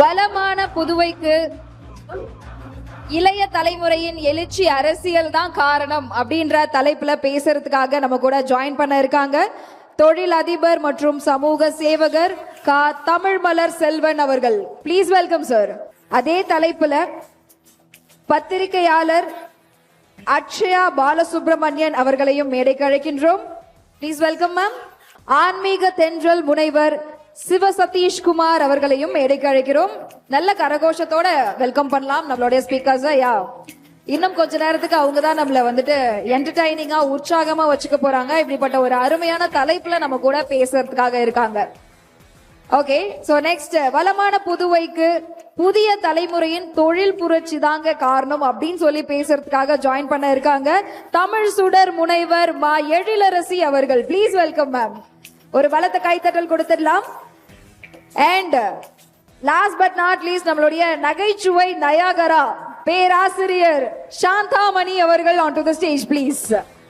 வளமான புதுவைக்கு இளைய தலைமுறையின் எழுச்சி அரசியல் தான் காரணம் அப்படின்ற தலைப்புல பேசுறதுக்காக நம்ம கூட ஜாயின் பண்ண இருக்காங்க தொழில் அதிபர் மற்றும் சமூக சேவகர் கா தமிழ்மலர் செல்வன் அவர்கள். Please welcome sir. அதே தலைப்புல பத்திரிகையாளர் அக்ஷயா பாலசுப்ரமணியன் அவர்களையும் மேடைக்கு அழைக்கின்றோம். Please welcome ma'am. ஆன்மீக தென்றல் முனைவர் சிவ சதீஷ்குமார் அவர்களையும் மேடைக்கு அழைக்கிறோம். நல்ல கரகோஷத்தோட வெல்கம் பண்ணலாம் நம்மளுடைய ஸ்பீக்கர்ஸ். இன்னும் கொஞ்ச நேரத்துக்கு அவங்க தான் நம்மள வந்துட்டு என்டர்டைனிங்கா உற்சாகமா வச்சுக்க போறாங்க. இப்படிப்பட்ட ஒரு அருமையான தலைப்புல நம்ம கூட பேசுறதுக்காக இருக்காங்க. ஓகே, சோ நெக்ஸ்ட், வளமான புதுவைக்கு புதிய தலைமுறையின் தொழில் புரட்சி தாங்க காரணம் அப்படின்னு சொல்லி பேசுறதுக்காக ஜாயின் பண்ண இருக்காங்க தமிழ் சுடர் முனைவர் மா எழிலரசி அவர்கள். Please welcome ma'am. ஒரு பலத்த கைத்தட்டல் கொடுத்துடலாம். And last but not least, நம்மளுடைய நகைச்சுவை நயாகரா பேராசிரியர் சாந்தாமணி அவர்கள் on to the stage.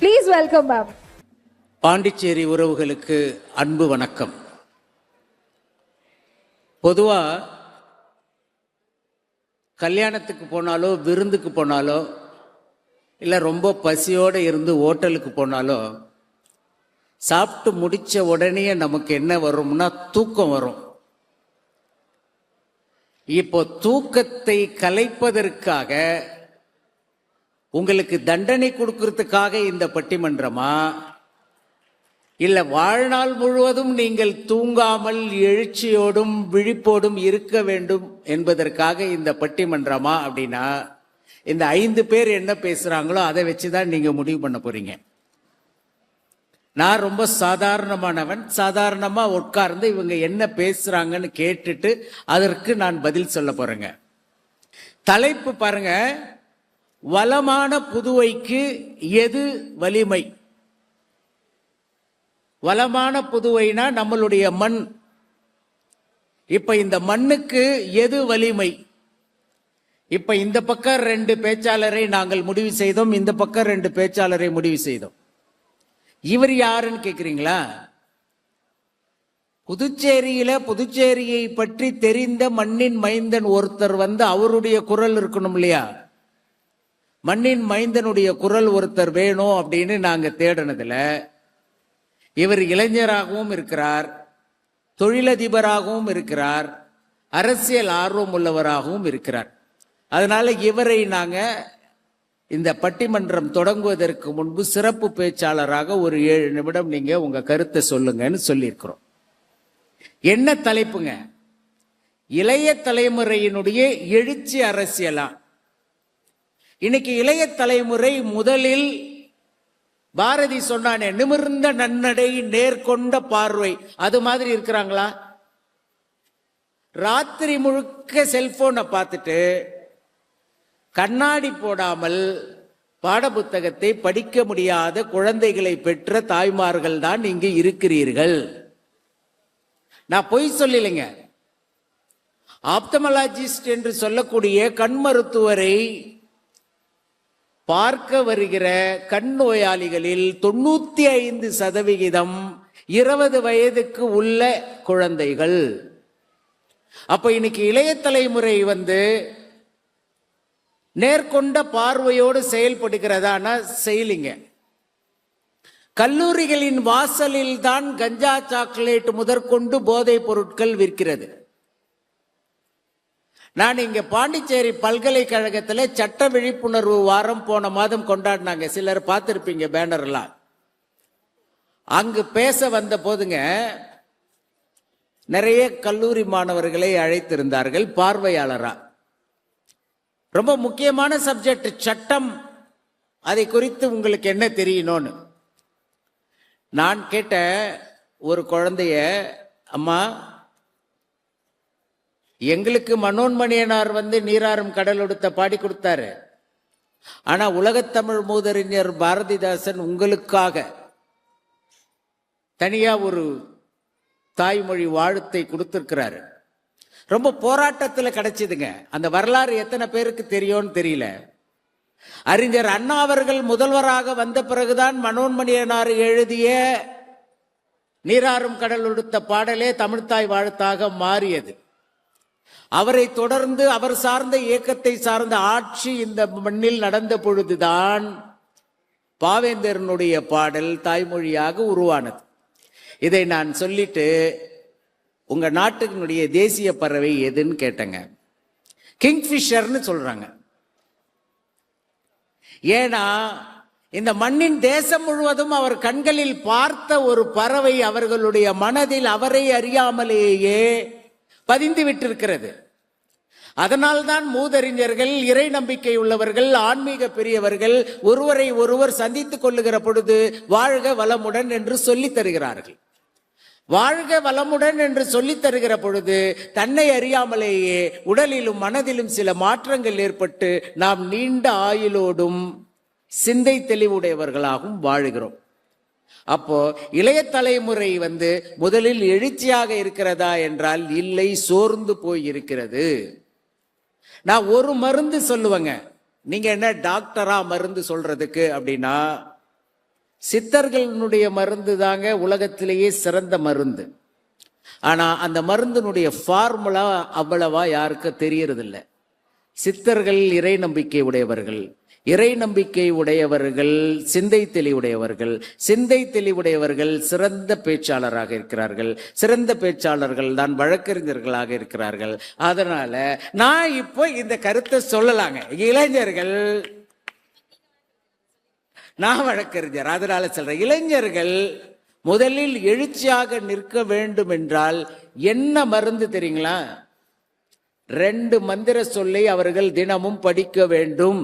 Please welcome ma'am. Pondicherry உறவுகளுக்கு அன்பு வணக்கம். பொதுவா கல்யாணத்துக்கு போனாலோ விருந்துக்கு போனாலோ இல்லை ரொம்ப பசியோடு இருந்து ஹோட்டலுக்கு போனாலோ சாப்பிட்டு முடிச்ச உடனே நமக்கு என்ன வரும்னா தூக்கம் வரும். இப்போ தூக்கத்தை கலைப்பதற்காக உங்களுக்கு தண்டனை கொடுக்கறதுக்காக இந்த பட்டிமன்றமா, இல்ல வாழ்நாள் முழுவதும் நீங்கள் தூங்காமல் எழுச்சியோடும் விழிப்போடும் இருக்க வேண்டும் என்பதற்காக இந்த பட்டிமன்றமா அப்படின்னா, இந்த 5 பேர் என்ன பேசுறாங்களோ அதை வச்சுதான் நீங்க முடிவு பண்ண போறீங்க. நான் ரொம்ப சாதாரணமானவன். சாதாரணமா உட்கார்ந்து இவங்க என்ன பேசுறாங்கன்னு கேட்டுட்டு அதற்கு நான் பதில் சொல்ல போறேங்க. தலைப்பு பாருங்க, வளமான புதுவைக்கு எது வலிமை? வளமான புதுவைனா நம்மளுடைய மண். இப்ப இந்த மண்ணுக்கு எது வலிமை? இப்ப இந்த பக்கம் 2 பேச்சாளரை நாங்கள் முடிவு செய்தோம், இந்த பக்கம் 2 பேச்சாளரை முடிவு செய்தோம். இவர் யாருன்னு கேக்குறீங்களா? புதுச்சேரியை பற்றி தெரிந்த மண்ணின் மைந்தன் ஒருத்தர் வந்து அவருடைய குரல் இருக்கணும் இல்லையா? மண்ணின் மைந்தனுடைய குரல் ஒருத்தர் வேணும் அப்படின்னு நாங்க தேடினதுல இவர் இளைஞராகவும் இருக்கிறார், தொழிலதிபராகவும் இருக்கிறார், அரசியல் ஆர்வம் உள்ளவராகவும் இருக்கிறார். அதனால இவரை நாங்க இந்த பட்டிமன்றம் தொடங்குவதற்கு முன்பு சிறப்பு பேச்சாளராக ஒரு 7 நிமிடம் நீங்க உங்க கருத்தை சொல்லுங்கன்னு சொல்லியிருக்கிறோம். என்ன தலைப்புங்க? இளைய தலைமுறையினுடைய எழுச்சி அரசியலா? இன்னைக்கு இளைய தலைமுறை முதலில் பாரதி சொன்னானே, நிமிர்ந்த நன்னடை நேர்கொண்ட பார்வை, அது மாதிரி இருக்கிறாங்களா? ராத்திரி முழுக்க செல்போனை பார்த்துட்டு கண்ணாடி போடாமல் பாடப்புத்தகத்தை படிக்க முடியாத குழந்தைகளை பெற்ற தாய்மார்கள் தான் இங்கு இருக்கிறீர்கள். நான் பொய் சொல்லலைங்க. ஆப்தமலாஜிஸ்ட் என்று சொல்லக்கூடிய கண் மருத்துவரை பார்க்க வருகிற கண் நோயாளிகளில் 95% 20 வயதுக்கு உள்ள குழந்தைகள். அப்ப இன்னைக்கு இளைய தலைமுறை வந்து நேர்கொண்ட பார்வையோடு செயல்படுகிறதானா? செயலிங்க. கல்லூரிகளின் வாசலில் தான் கஞ்சா சாக்லேட் முதற்கொண்டு போதைப் பொருட்கள் விற்கிறது. நான் இங்க பாண்டிச்சேரி பல்கலைக்கழகத்தில் சட்ட விழிப்புணர்வு வாரம் போன மாதம் கொண்டாடினாங்க. சிலர் பார்த்திருப்பீங்க பேனர்லாம். அங்கு பேச வந்த போதுங்க நிறைய கல்லூரி மாணவர்களை அழைத்திருந்தார்கள் பார்வையாளரா. ரொம்ப முக்கியமான சப்ஜெக்ட் சட்டம். அதை குறித்து உங்களுக்கு என்ன தெரியணும்னு நான் கேட்ட ஒரு குழந்தைய, அம்மா எங்களுக்கு மனோன்மணியனார் வந்து நீராறும் கடல் உடுத்த பாடி கொடுத்தாரு, ஆனா உலகத்தமிழ் மூதறிஞர் பாரதிதாசன் உங்களுக்காக தனியா ஒரு தாய்மொழி வாழ்த்தை கொடுத்திருக்கிறாரு. ரொம்ப போராட்டத்தில் கிடைச்சதுங்க. அந்த வரலாறு எத்தனை பேருக்கு தெரியும்னு தெரியல. அறிஞர் அண்ணா அவர்கள் முதல்வராக வந்த பிறகுதான் மனோன்மணியனார் எழுதிய நீராறும் கடல் உடுத்த பாடலே தமிழ்த்தாய் வாழ்த்தாக மாறியது. அவரை தொடர்ந்து அவர் சார்ந்த இயக்கத்தை சார்ந்த ஆட்சி இந்த மண்ணில் நடந்த பொழுதுதான் பாவேந்தரனுடைய பாடல் தாய்மொழியாக உருவானது. இதை நான் சொல்லிட்டு உங்க நாட்டுடைய தேசிய பறவை எதுன்னு கேட்டங்க. கிங்ஃபிஷர்னு சொல்றாங்க. ஏன்னா இந்த மண்ணின் தேசம் முழுவதும் அவர் கண்களில் பார்த்த ஒரு பறவை அவர்களுடைய மனதில் அவரை அறியாமலேயே பதிந்து விட்டிருக்கிறது. அதனால்தான் மூதறிஞர்கள், இறை நம்பிக்கை உள்ளவர்கள், ஆன்மீக பெரியவர்கள் ஒருவரை ஒருவர் சந்தித்துக் கொள்ளுகிற பொழுது வாழ்க வளமுடன் என்று சொல்லித் தருகிறார்கள். வாழ்க வளமுடன் என்று சொல்லித் தருகிற பொழுது தன்னை அறியாமலேயே உடலிலும் மனதிலும் சில மாற்றங்கள் ஏற்பட்டு நாம் நீண்ட ஆயுளோடும் சிந்தை தெளிவுடையவர்களாகவும் வாழுகிறோம். அப்போ இளைய தலைமுறை முதலில் எழுச்சியாக இருக்கிறதா என்றால் இல்லை, சோர்ந்து போய் இருக்கிறது. நான் ஒரு மருந்து சொல்லுவேங்க, நீங்க என்ன டாக்டரா மருந்து சொல்றதுக்கு அப்படின்னா, சித்தர்களுடைய மருந்து தாங்க உலகத்திலேயே சிறந்த மருந்து. ஆனா அந்த மருந்தினுடைய ஃபார்முலா அவ்வளவா யாருக்கும் தெரியறதில்லை. சித்தர்கள் இறை நம்பிக்கை உடையவர்கள், இறை நம்பிக்கை உடையவர்கள் சிந்தை தெளிவுடையவர்கள், சிந்தை தெளிவுடையவர்கள் சிறந்த பேச்சாளராக இருக்கிறார்கள், சிறந்த பேச்சாளர்கள் தான் வழக்கறிஞர்களாக இருக்கிறார்கள். அதனால நான் இப்போ இந்த கருத்தை சொல்லலாங்க. இளைஞர்கள், நான் வழக்கறிஞர், அதனால சொல்றேன், இளைஞர்கள் முதலில் எழுச்சியாக நிற்க வேண்டும் என்றால் என்ன மருந்து தெரியுங்களா? 2 மந்திர சொல்லை அவர்கள் தினமும் படிக்க வேண்டும்.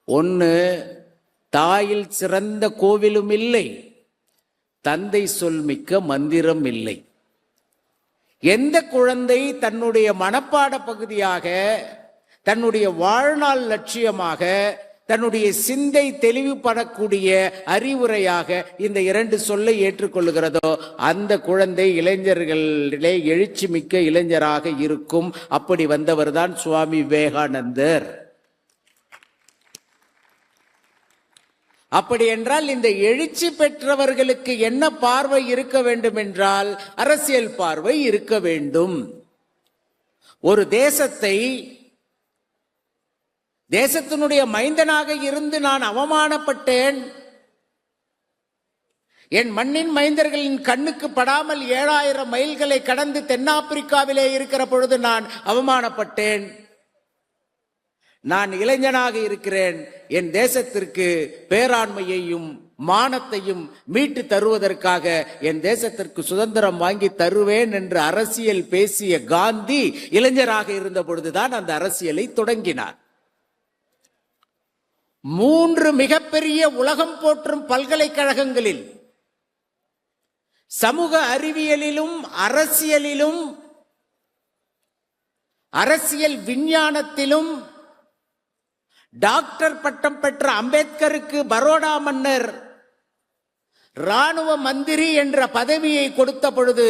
ஒன்று, தாயில் சிறந்த கோவிலும் இல்லை, தந்தை சொல் மிக்க மந்திரம் இல்லை. எந்த குழந்தை தன்னுடைய மனப்பாட பகுதியாக, தன்னுடைய வாழ்நாள் லட்சியமாக, தன்னுடைய சிந்தை தெளிவுபடக்கூடிய அறிவுரையாக இந்த 2 சொல்லை ஏற்றுக்கொள்ளுகிறதோ அந்த குழந்தை இளைஞர்களிலே எழுச்சி மிக்க இளைஞராக இருக்கும். அப்படி வந்தவர் தான் சுவாமி விவேகானந்தர். அப்படி என்றால் இந்த எழுச்சி பெற்றவர்களுக்கு என்ன பார்வை இருக்க வேண்டும் என்றால் அரசியல் பார்வை இருக்க வேண்டும். ஒரு தேசத்தை, தேசத்தினுடைய மைந்தனாக இருந்து நான் அவமானப்பட்டேன், என் மண்ணின் மைந்தர்களின் கண்ணுக்கு படாமல் 7000 மைல்களை கடந்து தென்னாப்பிரிக்காவிலே இருக்கிற பொழுது நான் அவமானப்பட்டேன். நான் இளைஞனாக இருக்கிறேன், என் தேசத்திற்கு பேராண்மையையும் மானத்தையும் மீட்டு தருவதற்காக என் தேசத்திற்கு சுதந்திரம் வாங்கி தருவேன் என்று அரசியல் பேசிய காந்தி இளைஞராக இருந்த பொழுதுதான் அந்த அரசியலை தொடங்கினார். 3 மிகப்பெரிய உலகம் போற்றும் பல்கலைக்கழகங்களில் சமூக அறிவியலிலும் அரசியலிலும் அரசியல் விஞ்ஞானத்திலும் டாக்டர் பட்டம் பெற்ற அம்பேத்கருக்கு பரோடா மன்னர் ராணுவ மந்திரி என்ற பதவியை கொடுத்த பொழுது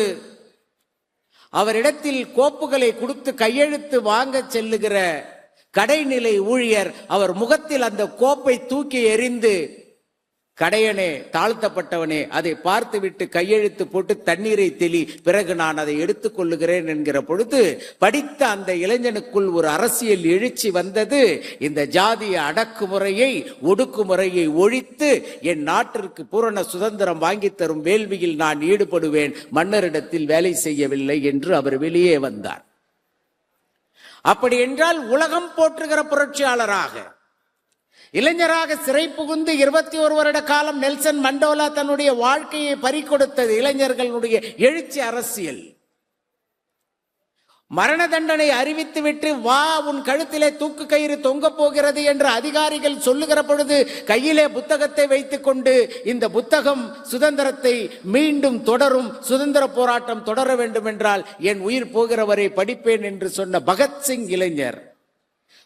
அவரிடத்தில் கோப்புகளை கொடுத்து கையெழுத்து வாங்க செல்லுகிற கடைநிலை ஊழியர் அவர் முகத்தில் அந்த கோப்பை தூக்கி எறிந்து, கடையனே, தாழ்த்தப்பட்டவனே, அதை பார்த்துவிட்டு கையெழுத்து போட்டு தண்ணீரை தெளி, பிறகு நான் அதை எடுத்துக் கொள்ளுகிறேன் என்கிற பொழுது படித்த அந்த இளைஞனுக்குள் ஒரு அரசியல் எழுச்சி வந்தது. இந்த ஜாதிய அடக்குமுறையை, ஒடுக்குமுறையை ஒழித்து என் நாட்டிற்கு பூரண சுதந்திரம் வாங்கி தரும் வேள்வியில் நான் ஈடுபடுவேன், மன்னரிடத்தில் வேலை செய்யவில்லை என்று அவர் வெளியே வந்தார். அப்படி என்றால் உலகம் போற்றுகிற புரட்சியாளராக, இளைஞராக சிறை புகுந்து 21 வருட காலம் நெல்சன் மண்டேலா தன்னுடைய வாழ்க்கையை பறிகொடுத்தது இளைஞர்களுடைய எழுச்சி அரசியல். மரண தண்டனை அறிவித்துவிட்டு வா உன் கழுத்திலே தூக்கு கயிறு தொங்க போகிறது என்று அதிகாரிகள் சொல்லுகிற பொழுது கையிலே புத்தகத்தை வைத்துக் கொண்டு இந்த புத்தகம் சுதந்திரத்தை மீண்டும் தொடரும், சுதந்திர போராட்டம் தொடர வேண்டும் என்றால் என் உயிர் போகிற வரை படிப்பேன் என்று சொன்ன பகத்சிங் இளைஞர்.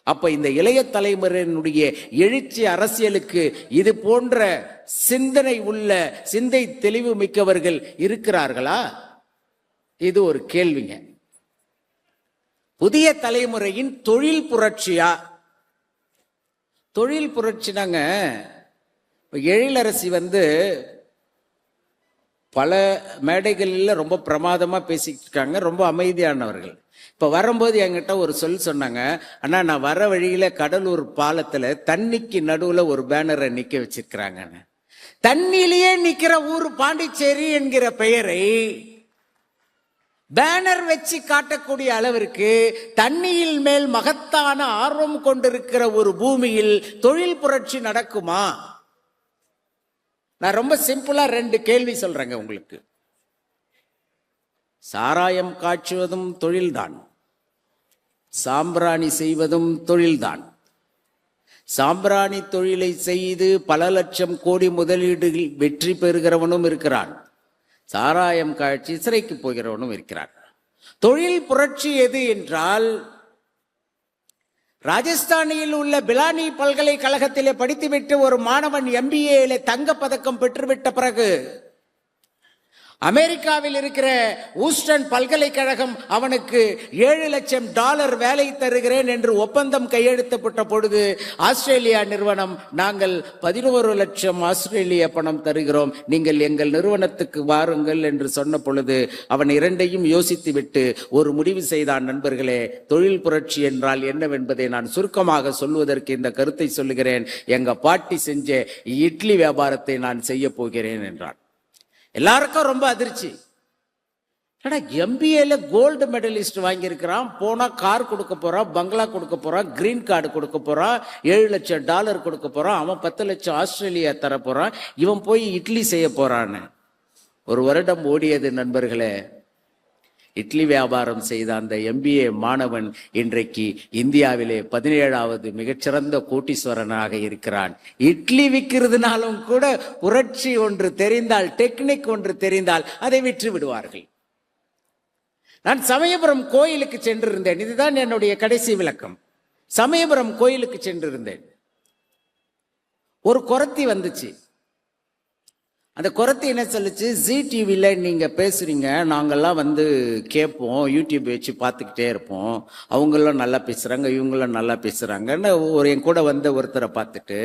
அப்ப இந்த இளைய தலைமுறையினுடைய எழுச்சி அரசியலுக்கு இது போன்ற சிந்தனை உள்ள, சிந்தை தெளிவு மிக்கவர்கள் இருக்கிறார்களா? இது ஒரு கேள்விங்க. புதிய தலைமுறையின் தொழில் புரட்சியா? தொழில் புரட்சினாங்க, எழிலரசி பல மேடைகளில் ரொம்ப பிரமாதமா பேசிட்டு இருக்காங்க, ரொம்ப அமைதியானவர்கள். இப்ப வரும்போது என்கிட்ட ஒரு சொல் சொன்னாங்க, அண்ணா நான் வர வழியில கடலூர் பாலத்துல தண்ணிக்கு நடுவுல ஒரு பேனரை நிக்க வச்சிருக்கிறாங்க. தண்ணியிலேயே நிக்கிற ஊர் பாண்டிச்சேரி என்கிற பெயரை பேனர் வச்சு காட்டக்கூடிய அளவிற்கு தண்ணியில் மேல் மகத்தான ஆர்வம் கொண்டிருக்கிற ஒரு பூமியில் தொழில் புரட்சி நடக்குமா? நான் ரொம்ப சிம்பிளா 2 கேள்வி சொல்றேங்க உங்களுக்கு. சாராயம் காய்ச்சுவதும் தொழில்தான், சாம்பிராணி செய்வதும் தொழில்தான். சாம்பிராணி தொழிலை செய்து பல லட்சம் கோடி முதலீடுகள் வெற்றி பெறுகிறவனும் இருக்கிறான், சாராயம் காய்ச்சி சிறைக்கு போகிறவனும் இருக்கிறான். தொழில் புரட்சி எது என்றால், ராஜஸ்தானில் உள்ள பிலானி பல்கலைக்கழகத்திலே படித்துவிட்டு ஒரு மாணவன் MBA தங்க பதக்கம் பெற்றுவிட்ட பிறகு அமெரிக்காவில் இருக்கிற ஊஸ்டன் பல்கலைக்கழகம் அவனுக்கு $7 லட்சம் வேலை தருகிறேன் என்று ஒப்பந்தம் கையெழுத்தப்பட்ட பொழுது ஆஸ்திரேலியா நிறுவனம், நாங்கள் 11 லட்சம் ஆஸ்திரேலிய பணம் தருகிறோம், நீங்கள் எங்கள் நிறுவனத்துக்கு வாருங்கள் என்று சொன்ன பொழுது அவன் 2ஐயும் யோசித்து விட்டு ஒரு முடிவு செய்தான். நண்பர்களே, தொழில் புரட்சி என்றால் என்னவென்பதை நான் சுருக்கமாக சொல்வதற்கு இந்த கருத்தை சொல்லுகிறேன். எங்க பாட்டி செஞ்ச இட்லி வியாபாரத்தை நான் செய்ய போகிறேன் என்றான். எல்லாருக்கும் ரொம்ப அதிர்ச்சி. MBA கோல்டு மெடலிஸ்ட் வாங்கியிருக்கிறான், போனா கார் கொடுக்க போறான், பங்களா கொடுக்க போறான், கிரீன் கார்டு கொடுக்க போறான், $7 லட்சம் கொடுக்க போறான், அவன் 10 லட்சம் ஆஸ்திரேலியா தர போறான், இவன் போய் இட்லி செய்ய போறான்னு. ஒரு வருடம் ஓடியது நண்பர்களே. இட்லி வியாபாரம் செய்த அந்த MBA மாணவன் இன்றைக்கு இந்தியாவிலே 17வது மிகச்சிறந்த கோட்டீஸ்வரனாக இருக்கிறான். இட்லி விற்கிறதுனாலும் கூட புரட்சி ஒன்று தெரிந்தால், டெக்னிக் ஒன்று தெரிந்தால் அதை விற்று விடுவார்கள். நான் சமயபுரம் கோயிலுக்கு சென்றிருந்தேன். இதுதான் என்னுடைய கடைசி விளக்கம். சமயபுரம் கோயிலுக்கு சென்றிருந்தேன். ஒரு குறத்தி வந்துச்சு. அந்த குறத்தி என்ன சொல்லுச்சு, ஜி டிவியில் நீங்கள் பேசுறீங்க, நாங்கள்லாம் கேட்போம், யூடியூப் வச்சு பார்த்துக்கிட்டே இருப்போம், அவங்களும் நல்லா பேசுகிறாங்க, இவங்களும் நல்லா பேசுகிறாங்கன்னு என் கூட ஒருத்தரை பார்த்துட்டு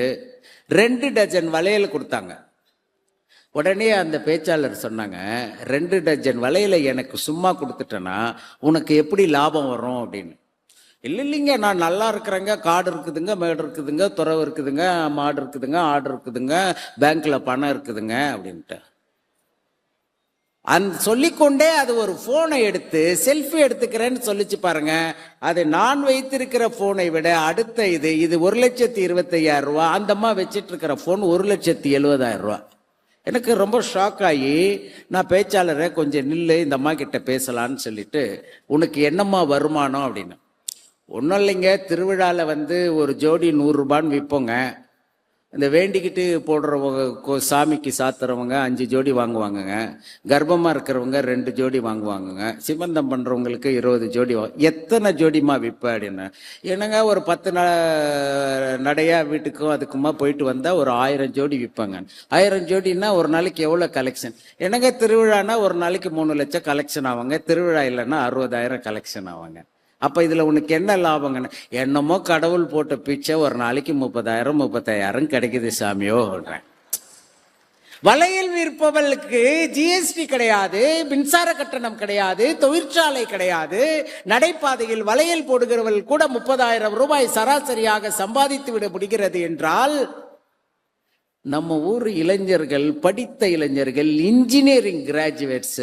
2 டஜன் வளையல் கொடுத்தாங்க. உடனே அந்த பேச்சாளர் சொன்னாங்க, 2 டஜன் வளையலை எனக்கு சும்மா கொடுத்துட்டேன்னா உனக்கு எப்படி லாபம் வரும் அப்படின்னு. இல்லைங்க, நான் நல்லா இருக்கிறேங்க, காடு இருக்குதுங்க, மேடு இருக்குதுங்க, துறவு இருக்குதுங்க, மாடு இருக்குதுங்க, ஆடு இருக்குதுங்க, பேங்க்ல பணம் இருக்குதுங்க அப்படின்ட்டு சொல்லிக்கொண்டே அது ஒரு போனை எடுத்து செல்ஃபி எடுத்துக்கிறேன்னு சொல்லிச்சு பாருங்க. அது நான் வைத்திருக்கிற போனை விட அடுத்த இது 1,25,000 ரூபா, அந்த அம்மா வச்சிட்டு இருக்கிற போன் 1,70,000 ரூபா. எனக்கு ரொம்ப ஷாக் ஆகி, நான் பேச்சாளரை கொஞ்சம் நில்லு, இந்த அம்மா கிட்ட பேசலான்னு சொல்லிட்டு, உனக்கு என்னம்மா வருமானம் அப்படின்னு. ஒன்றும் இல்லைங்க, திருவிழாவில் ஒரு ஜோடி 100 ரூபான்னு விற்போங்க. இந்த வேண்டிக்கிட்டு போடுறவங்க, சாமிக்கு சாத்துறவங்க 5 ஜோடி வாங்குவாங்கங்க, கர்ப்பமாக இருக்கிறவங்க 2 ஜோடி வாங்குவாங்கங்க, சிமந்தம் பண்ணுறவங்களுக்கு 20 ஜோடி எத்தனை ஜோடிமா விற்ப அப்படின்னா, என்னங்க ஒரு 10 நடையா வீட்டுக்கும் அதுக்குமா போயிட்டு வந்தால் ஒரு 1000 ஜோடி விற்பாங்க. 1000 ஜோடின்னா ஒரு நாளைக்கு எவ்வளோ கலெக்ஷன்? என்னங்க திருவிழானா ஒரு நாளைக்கு 3 லட்சம் கலெக்ஷன் ஆவாங்க, திருவிழா இல்லைன்னா 60,000 கலெக்ஷன் ஆவாங்க. அப்ப இதுல உனக்கு என்ன லாபங்கன்னு, என்னமோ கடவுள் போட்ட பிச்சை ஒரு நாளைக்கு 30,000 35,000 கிடைக்குது சாமியோ. வளையல் விற்பவர்களுக்கு ஜிஎஸ்டி கிடையாது, மின்சார கட்டணம் கிடையாது, தொழிற்சாலை கிடையாது. நடைபாதையில் வளையல் போடுகிறவர்கள் கூட 30,000 ரூபாய் சராசரியாக சம்பாதித்து விட முடிகிறது என்றால், நம்ம ஊர் இளைஞர்கள், படித்த இளைஞர்கள், இன்ஜினியரிங் கிராஜுவேட்ஸ்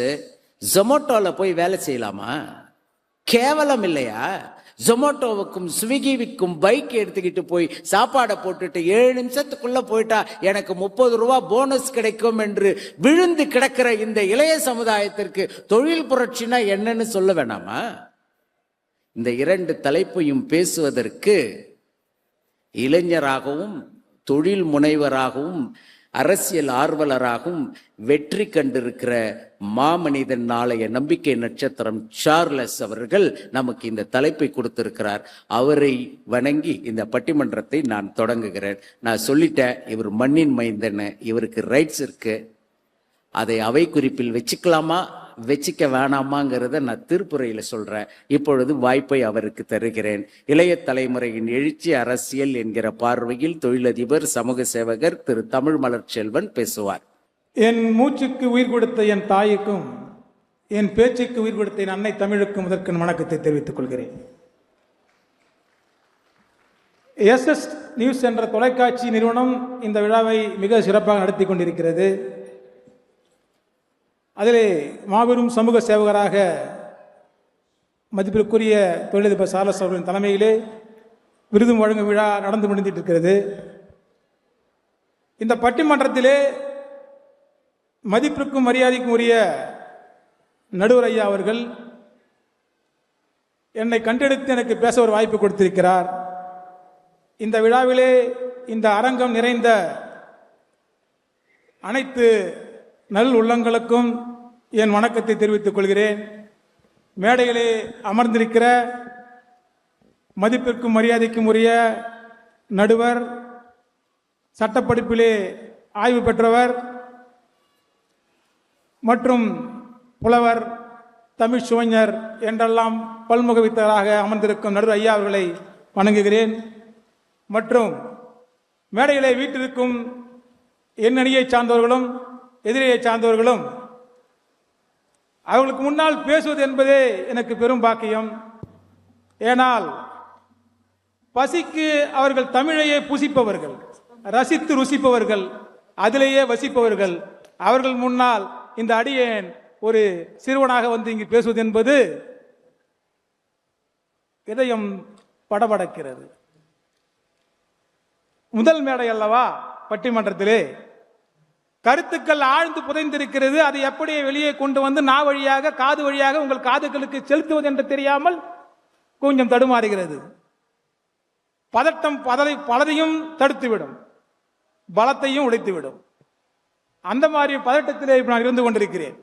ஜொமேட்டோல போய் வேலை செய்யலாமா? கேவலம் இல்லையா? ஜொமேட்டோவுக்கும் ஸ்விக்கிக்கும் பைக் எடுத்துக்கிட்டு போய் சாப்பாடை போட்டுட்டு 7 நிமிஷத்துக்குள்ள போயிட்டா எனக்கு 30 ரூபா போனஸ் கிடைக்கும் என்று விழுந்து கிடக்கிற இந்த இளைய சமுதாயத்திற்கு தொழில் புரட்சினா என்னன்னு சொல்ல வேணாமா? இந்த 2 தலைப்பையும் பேசுவதற்கு இளைஞராகவும் தொழில் முனைவராகவும் அரசியல் ஆர்வலராகவும் வெற்றி கண்டிருக்கிற மாமனிதன், நாளைய நம்பிக்கை நட்சத்திரம் சார்லஸ் அவர்கள் நமக்கு இந்த தலைப்பை கொடுத்திருக்கிறார். அவரை வணங்கி இந்த பட்டிமன்றத்தை நான் தொடங்குகிறேன். நான் சொல்லிட்டேன், இவர் மண்ணின் மைந்தன், இவருக்கு ரைட்ஸ் இருக்கு. அதை அவை குறிப்பில் வச்சுக்கலாமா வச்சுக்க வேணாமாங்கிறத நான் திருப்புரையில சொல்றேன். இப்பொழுது வாய்ப்பை அவருக்கு தருகிறேன். இளைய தலைமுறையின் எழுச்சி அரசியல் என்கிற பார்வையில் தொழிலதிபர் சமூக சேவகர் திரு தமிழ் மலர் செல்வன் பேசுவார். என் மூச்சுக்கு உயிர் கொடுத்த என் தாய்க்கும் என் பேச்சுக்கு உயிர் கொடுத்த என் அன்னை தமிழுக்கு முதற்கண் வணக்கத்தை தெரிவித்துக் கொள்கிறேன். SS நியூஸ் என்ற தொலைக்காட்சி நிறுவனம் இந்த விழாவை மிக சிறப்பாக நடத்தி கொண்டிருக்கிறது. அதிலே மாபெரும் சமூக சேவகராக மதிப்பிற்குரிய தொழிலதிபர் சார்லஸ் அவர்களின் தலைமையிலே விருது வழங்கும் விழா நடந்து முடிந்துட்டு இருக்கிறது. இந்த பட்டிமன்றத்திலே மதிப்பிற்கும் மரியாதைக்கும் உரிய நடுவர் ஐயா அவர்கள் என்னை கண்டெடுத்து எனக்கு பேச ஒரு வாய்ப்பு கொடுத்திருக்கிறார். இந்த விழாவிலே இந்த அரங்கம் நிறைந்த அனைத்து நல் உள்ளங்களுக்கும் என் வணக்கத்தை தெரிவித்துக் கொள்கிறேன். மேடையிலே அமர்ந்திருக்கிற மதிப்பிற்கும் மரியாதைக்கும் உரிய நடுவர், சட்டப்படிப்பிலே ஆய்வு பெற்றவர் மற்றும் புலவர், தமிழ் சுவைஞர் என்றெல்லாம் பல்முக வித்தராக அமர்ந்திருக்கும் நடுவர் ஐயா அவர்களை வணங்குகிறேன். மற்றும் மேடையிலே வீட்டிற்கும் என் அணியை சார்ந்தவர்களும் எதிரியை சார்ந்தவர்களும் அவர்களுக்கு முன்னால் பேசுவது என்பதே எனக்கு பெரும் பாக்கியம். ஏனால் பசிக்கு அவர்கள் தமிழையே புசிப்பவர்கள், ரசித்து ருசிப்பவர்கள், அதிலேயே வசிப்பவர்கள். அவர்கள் முன்னால் இந்த அடியேன் ஒரு சிறுவனாக வந்து இங்கு பேசுவது என்பது இதயம் படபடக்கிறது. முதல் மேடை அல்லவா பட்டிமன்றத்திலே கருத்துக்கள் ஆழ்ந்து புதைந்திருக்கிறது. அதை எப்படியே வெளியே கொண்டு வந்து நா வழியாக காது வழியாக உங்கள் காதுகளுக்கு செலுத்துவது என்று தெரியாமல் கொஞ்சம் தடுமாறுகிறது. பதட்டம் பலரையும் தடுத்துவிடும், பலத்தையும் உடைத்துவிடும். அந்த மாதிரி பதட்டத்திலே இப்ப நான் இருந்து கொண்டிருக்கிறேன்.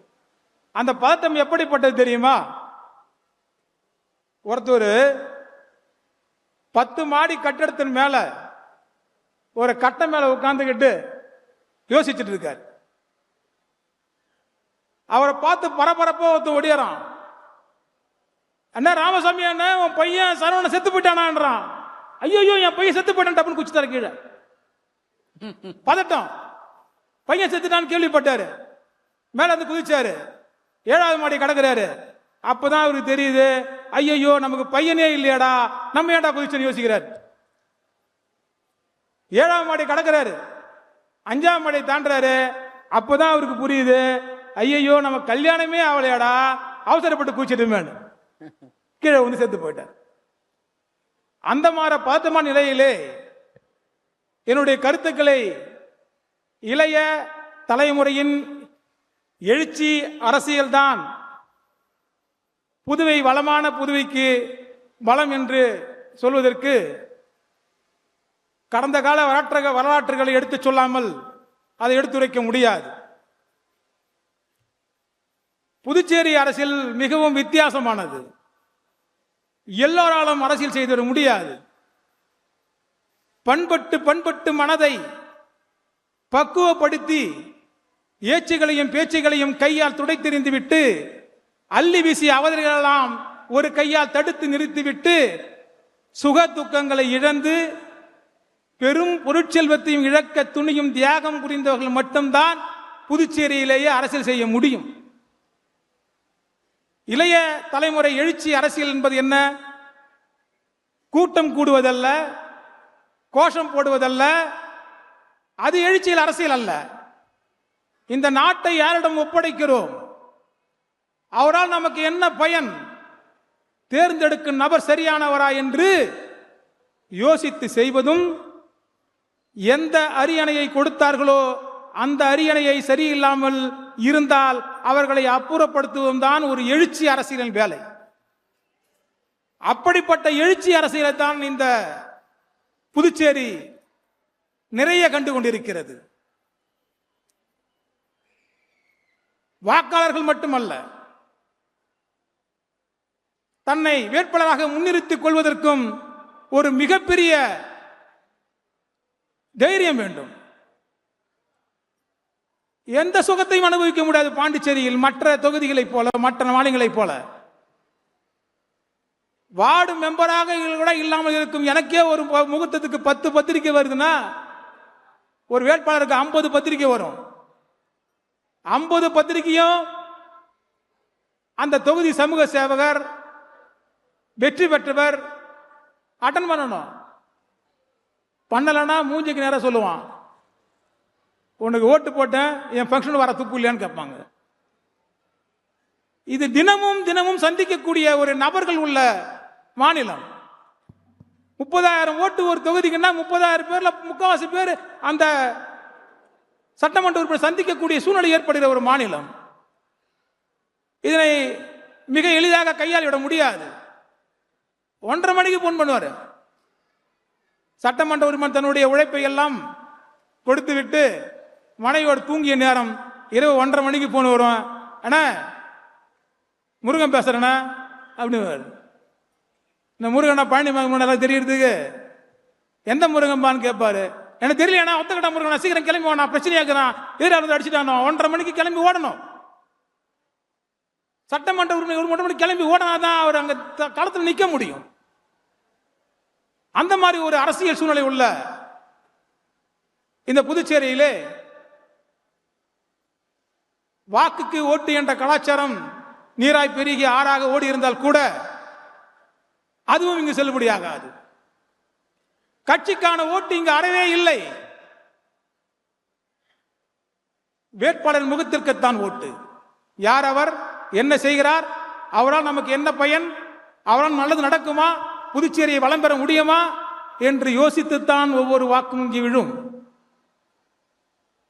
அந்த பதட்டம் எப்படிப்பட்டது தெரியுமா? ஒருத்தர் 10 மாடி கட்டடத்தின் மேல ஒரு கட்ட மேல உட்கார்ந்துகிட்டு யோசிச்சுட்டு இருக்கார். அவரை பார்த்து பரபரப்பா ஒருத்தன் ஒடியாரான். அண்ணா ராமசாமி அண்ணா, உன் பையன் சரவணன் செத்து போயிட்டானான்றான். ஐயோ என் பையன் செத்து போயிட்டான். டப்புன்னு குச்சித்தாரு கீழே. பதட்டம். பையன் செத்துட்டான்னு கேள்விப்பட்டாரு. மேல வந்து குதிச்சாரு. 7வது மாடி கடக்குறாரு. அப்பதான் அவருக்கு தெரியுது, ஐயோ நமக்கு பையனே இல்லையாடா, நம்ம ஏன்டா குதிச்சுன்னு யோசிக்கிறார். 7வது மாடி கடக்குறாரு. 5ஆம் மாடி தாண்டுறாரு. அப்பதான் அவருக்கு புரியுது, ஐயோ நம்ம கல்யாணமே ஆகலையாடா, அவசரப்பட்டு குதிச்சிட்டுமே. கீழே வந்து செத்து போயிட்டார். அந்த மாதிரி பதட்டமான நிலையிலே என்னுடைய கருத்துக்களை இளைய தலைமுறையின் எழுச்சி அரசியல்தான் புதுவை வளமான புதுவைக்கு பலம் என்று சொல்வதற்கு கடந்த கால வரலாற்றுகளை எடுத்து சொல்லாமல் அதை எடுத்துரைக்க முடியாது. புதுச்சேரி அரசியல் மிகவும் வித்தியாசமானது. எல்லோராலும் அரசியல் செய்து முடியாது. பண்பட்டு மனதை பக்குவப்படுத்தி ஏச்சுகளையும் பேச்சுகளையும் கையால் துடைத்தெறிந்து விட்டு அள்ளி வீசிய அவர்களெல்லாம் ஒரு கையால் தடுத்து நிறுத்திவிட்டு சுக துக்கங்களை இழந்து பெரும் பொருட்செல்வத்தையும் இழக்க துணியும் தியாகம் புரிந்தவர்கள் மட்டும்தான் புதுச்சேரியிலேயே அரசியல் செய்ய முடியும். இளைய தலைமுறை எழுச்சி அரசியல் என்பது என்ன? கூட்டம் கூடுவதல்ல, கோஷம் போடுவதல்ல. அது எழுச்சியில் அரசியல் அல்ல. இந்த நாட்டை யாரிடம் ஒப்படைக்கிறோம், அவரால் நமக்கு என்ன பயன், தேர்ந்தெடுக்கும் நபர் சரியானவரா என்று யோசித்து செய்வதும், எந்த அரியணையை கொடுத்தார்களோ அந்த அரியணையை சரியில்லாமல் இருந்தால் அவர்களை அப்புறப்படுத்துவதும் தான் ஒரு எழுச்சி அரசியலின் வேலை. அப்படிப்பட்ட எழுச்சி அரசியலை தான் இந்த புதுச்சேரி நிறைய கண்டு கொண்டிருக்கிறது. வாக்காளர்கள் மட்டுமல்ல, தன்னை வேட்பாளராக முன்னிறுத்திக் கொள்வதற்கும் ஒரு மிகப்பெரிய தைரியம் வேண்டும். எந்த சுகத்தையும் அனுபவிக்க முடியாது பாண்டிச்சேரியில் மற்ற தொகுதிகளைப் போல, மற்ற மாநிலங்களைப் போல. வார்டு மெம்பராக கூட இல்லாமல் இருக்கும் எனக்கே ஒரு முகூர்த்தத்துக்கு 10 பத்திரிகை வருதுன்னா ஒரு வேட்பாளருக்கு 50 பத்திரிகை வரும். 50 பத்திரிகையும் அந்த தொகுதி சமூக சேவகர் வெற்றி பெற்றவர் அட்டன் பண்ணணும். பண்ணலைன்னா மூஞ்சிக்கு நேரம் சொல்லுவான், உனக்கு ஓட்டு போட்டேன், என் ஃபங்க்ஷன் வர துப்பு இல்லையான்னு கேட்பாங்க. இது தினமும் தினமும் சந்திக்கக்கூடிய ஒரு நபர்கள் உள்ள மாநிலம். 30,000 ஓட்டு ஒரு தொகுதிக்குன்னா 30,000 பேர்ல முக்காவாசி பேர் அந்த சட்டமன்ற உறுப்பினர் சந்திக்கக்கூடிய சூழ்நிலை ஏற்படுகிற ஒரு மாநிலம். இதனை மிக எளிதாக கையாளிவிட முடியாது. 1:30 மணிக்கு போன் பண்ணுவார். சட்டமன்ற உறுப்பினர் தன்னுடைய உழைப்பை எல்லாம் கொடுத்து விட்டு மனைவியோடு தூங்கிய நேரம் இரவு 1:30 மணிக்கு போன் வரும். அண்ணா முருகன் பேசுறேண்ணா அப்படின்னு. இந்த முருகனா பழனி எல்லாம் தெரியறதுக்கு எந்த முருகன்பான்னு கேட்பாரு. எனக்கு தெரியலையா, ஒத்தக்கட்ட முருகனா, சீக்கிரம் கிளம்பி வானா, பிரச்சனையாக்குறான், எதிராளர் அடிச்சுட்டானோ, 1:30 மணிக்கு கிளம்பி ஓடணும். சட்டமன்ற உறுப்பினர் 1 மணிக்கு கிளம்பி ஓடனாதான் அவர் அங்க களத்தில் நிற்க முடியும். அந்த மாதிரி ஒரு அரசியல் சூழ்நிலை உள்ள இந்த புதுச்சேரியிலே வாக்குக்கு ஓட்டு என்ற கலாச்சாரம் நீராய் பெருகி ஆறாக ஓடி இருந்தால் கூட அதுவும் இங்கு செல்லுபடியாகாது. கட்சிக்கான ஓட்டு இங்கு அறவே இல்லை. வேட்பாளர் முகத்திற்குத்தான் ஓட்டு. யார் அவர், என்ன செய்கிறார், அவரால் நமக்கு என்ன பயன், அவரால் நல்லது நடக்குமா, புதுச்சேரியை வளம் பெற முடியுமா என்று யோசித்துத்தான் ஒவ்வொரு வாக்கும் இங்கு விழும்.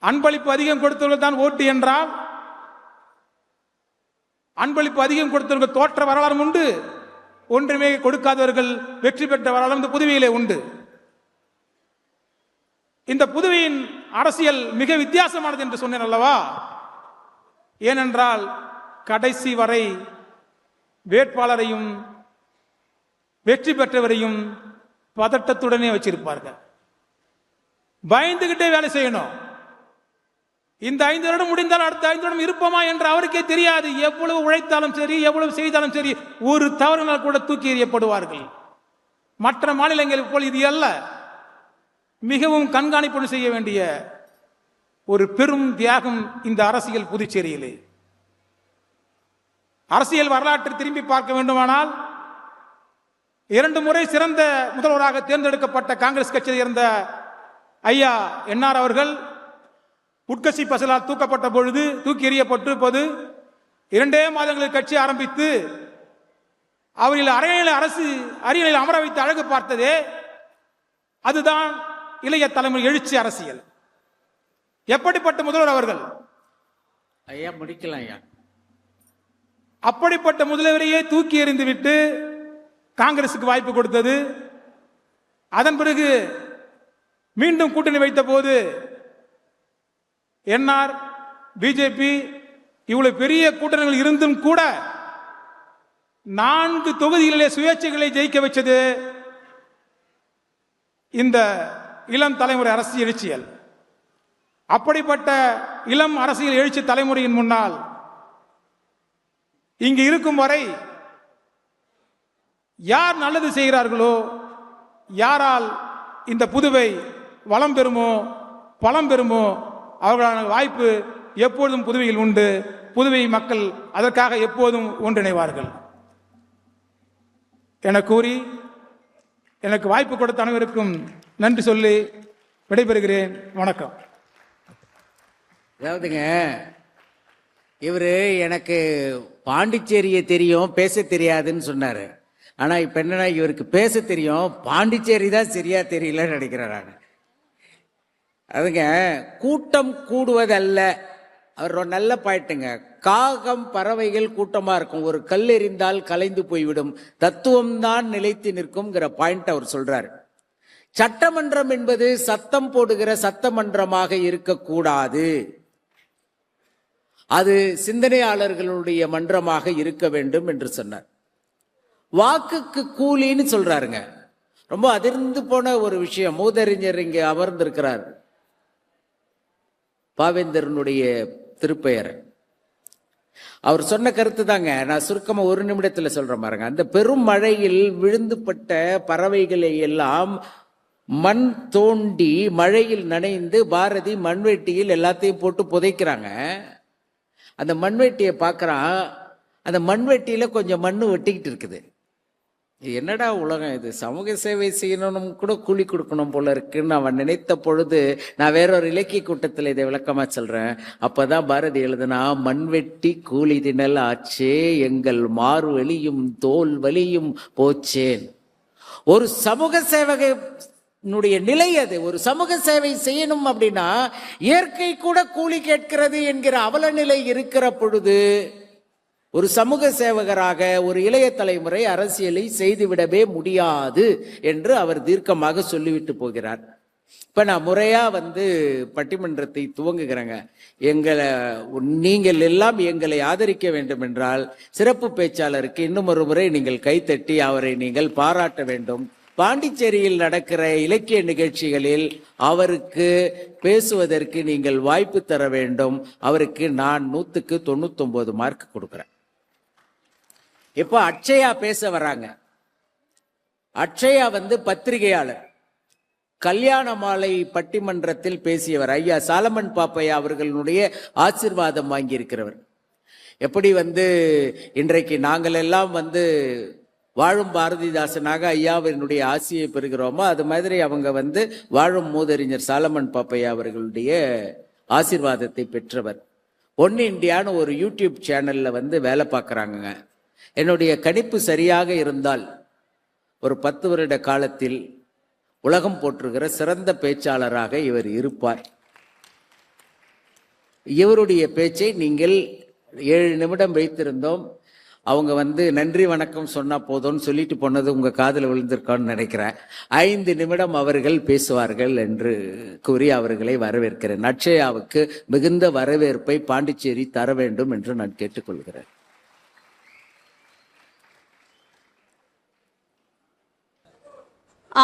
அன்பளிப்பு அதிகம் கொடுத்தவர்கள் தான் ஓட்டு என்றால், அன்பளிப்பு அதிகம் கொடுத்தவர்கள் தோற்ற வரலாறும் உண்டு, ஒன்றுமே கொடுக்காதவர்கள் வெற்றி பெற்ற வரலாறு இந்த புதுவையிலே உண்டு. இந்த புதுவையின் அரசியல் மிக வித்தியாசமானது என்று சொன்னேன் அல்லவா. ஏனென்றால் கடைசி வரை வேட்பாளரையும் வெற்றி பெற்றவரையும் பதட்டத்துடனே வச்சிருப்பார்கள். பயந்துகிட்டே வேலை செய்யணும். இந்த 5 வருடம் முடிந்தால் அடுத்த 5 வருடம் இருப்போமா என்று அவருக்கே தெரியாது. எவ்வளவு உழைத்தாலும் சரி, எவ்வளவு செய்தாலும் சரி, ஒரு தவறுனால் கூட தூக்கி எறியப்படுவார்கள். மற்ற மாநிலங்களில் போல் இது அல்ல. மிகவும் கண்காணிப்புடன் செய்ய வேண்டிய ஒரு பெரும் தியாகம் இந்த அரசியல் புதுச்சேரியிலே. அரசியல் வரலாற்றை திரும்பி பார்க்க வேண்டுமானால் 2 முறை சிறந்த முதல்வராக தேர்ந்தெடுக்கப்பட்ட காங்கிரஸ் கட்சியில் இருந்த ஐயா என்ஆர் அவர்கள் உட்கட்சி பசலால் தூக்கப்பட்ட பொழுது, தூக்கி எறியப்பட்டு போது 2 மாதங்களில் கட்சி ஆரம்பித்து அவர்கள் அரியணையில் அமர வைத்து அழகு பார்த்ததே அதுதான் இளைய தலைமுறை எழுச்சி அரசியல். எப்படிப்பட்ட முதல்வர் அவர்கள். ஐயா முடிக்கலாம் ஐயா. அப்படிப்பட்ட முதல்வரையே தூக்கி எறிந்து விட்டு காங்கிரசுக்கு வாய்ப்பு கொடுத்தது. அதன் பிறகு மீண்டும் கூட்டணி வைத்த போது என்ஆர், பிஜேபி இவ்வளவு பெரிய கூட்டணிகள் இருந்தும் கூட 4 தொகுதிகளிலே சுயேட்சைகளை ஜெயிக்க வச்சது இந்த இளம் தலைமுறை அரசியல் எழுச்சியல். அப்படிப்பட்ட இளம் அரசியல் எழுச்சி தலைமுறையின் முன்னால் இங்கு இருக்கும் வரை யார் நல்லது செய்கிறார்களோ, யாரால் இந்த புதுவை வளம் பெறுமோ, பலம் பெறுமோ, அவர்களான வாய்ப்பு எப்பொழுதும் புதுவையில் உண்டு. புதுவை மக்கள் அதற்காக எப்போதும் ஒன்றிணைவார்கள் என கூறி எனக்கு வாய்ப்பு கொடுத்த அனைவருக்கும் நன்றி சொல்லி விடைபெறுகிறேன். வணக்கம். அதாவதுங்க, இவரு எனக்கு பாண்டிச்சேரியை தெரியும், பேச தெரியாதுன்னு சொன்னாரு. ஆனா இப்ப என்னன்னா, இவருக்கு பேச தெரியும், பாண்டிச்சேரி தான் சரியா தெரியலன்னு நினைக்கிறேன். அதுங்க, கூட்டம் கூடுவதல்ல. அவர் நல்ல பாயிட்டுங்க. காகம் பறவைகள் கூட்டமா இருக்கும், ஒரு கல் எறிந்தால் கலைந்து போய்விடும், தத்துவம் தான் நிலைத்து நிற்கும்ங்கிற பாயிண்ட் அவர் சொல்றாரு. சட்டமன்றம் என்பது சத்தம் போடுகிற சட்டமன்றமாக இருக்கக்கூடாது, அது சிந்தனையாளர்களுடைய மன்றமாக இருக்க வேண்டும் என்று சொன்னார். வாக்குக்கு கூலின்னு சொல்றாருங்க. ரொம்ப அதிர்ந்து போன ஒரு விஷயம். மூதறிஞர் இங்கே அமர்ந்திருக்கிறார், பாவேந்தரனுடைய திருப்பெயர். அவர் சொன்ன கருத்து தாங்க நான் சுருக்கமா 1 நிமிடத்துல சொல்றேன் பாருங்க. அந்த பெரும் மழையில் விழுந்துபட்ட பறவைகளை எல்லாம் மண் தோண்டி மழையில் நனைந்து பாரதி மண்வெட்டியில் எல்லாத்தையும் போட்டு புதைக்கிறாங்க. அந்த மண்வெட்டியை பார்க்கறான், அந்த மண்வெட்டியில் கொஞ்சம் மண் வெட்டிக்கிட்டு இருக்குது. இது என்னடா உலகம் இது, சமூக சேவை செய்யணும் கூட கூலி கொடுக்கணும் போல இருக்குன்னு அவன் நினைத்த பொழுது, நான் வேறொரு இலக்கிய கூட்டத்தில் இதை விளக்கமா சொல்றேன். அப்பதான் பாரதி எழுதுனா, மண்வெட்டி கூலி திணல் ஆச்சே எங்கள் மாறு வலியும் தோல் வலியும் போச்சேன். ஒரு சமூக சேவகனுடைய நிலை அது. ஒரு சமூக சேவை செய்யணும் அப்படின்னா இயற்கை கூட கூலி கேட்கிறது என்கிற அவல நிலை இருக்கிற பொழுது ஒரு சமூக சேவகராக ஒரு இளைய தலைமுறை அரசியலை செய்துவிடவே முடியாது என்று அவர் தீர்க்கமாக சொல்லிவிட்டு போகிறார். இப்ப நான் முறையா பட்டிமன்றத்தை துவங்குகிறேங்க. நீங்கள் எல்லாம் எங்களை ஆதரிக்க வேண்டும் என்றால் சிறப்பு பேச்சாளருக்கு இன்னும் ஒரு முறை நீங்கள் கைத்தட்டி அவரை நீங்கள் பாராட்ட வேண்டும். பாண்டிச்சேரியில் நடக்கிற இலக்கிய நிகழ்ச்சிகளில் அவருக்கு பேசுவதற்கு நீங்கள் வாய்ப்பு தர வேண்டும். அவருக்கு நான் 100க்கு 99 மார்க் கொடுக்கிறேன். இப்போ அட்சயா பேச வராங்க. அட்சயா பத்திரிகையாளர், கல்யாண மாலை பட்டிமன்றத்தில் பேசியவர், ஐயா சாலமன் பாப்பையா அவர்களுடைய ஆசீர்வாதம் வாங்கி இருக்கிறவர். எப்படி இன்றைக்கு நாங்கள் எல்லாம் வாழும் பாரதிதாசனாக ஐயாவினுடைய ஆசியை பெறுகிறோமோ, அது மாதிரி அவங்க வாழும் மூதறிஞர் சாலமன் பாப்பையா அவர்களுடைய ஆசீர்வாதத்தை பெற்றவர். ஒன் இண்டியான்னு ஒரு யூடியூப் சேனல்ல வேலை பார்க்குறாங்க. என்னுடைய கணிப்பு சரியாக இருந்தால் ஒரு 10 வருட காலத்தில் உலகம் போற்றுகிற சிறந்த பேச்சாளராக இவர் இருப்பார். இவருடைய பேச்சை நீங்கள் 7 நிமிடம் வைத்திருந்தோம். அவங்க நன்றி வணக்கம் சொன்னா போதும்னு சொல்லிட்டு போனது உங்க காதில் விழுந்திருக்கான்னு நினைக்கிறேன். 5 நிமிடம் அவர்கள் பேசுவார்கள் என்று கூறி அவர்களை வரவேற்கிறேன். அட்சயாவுக்கு மிகுந்த வரவேற்பை பாண்டிச்சேரி தர வேண்டும் என்று நான் கேட்டுக்கொள்கிறேன்.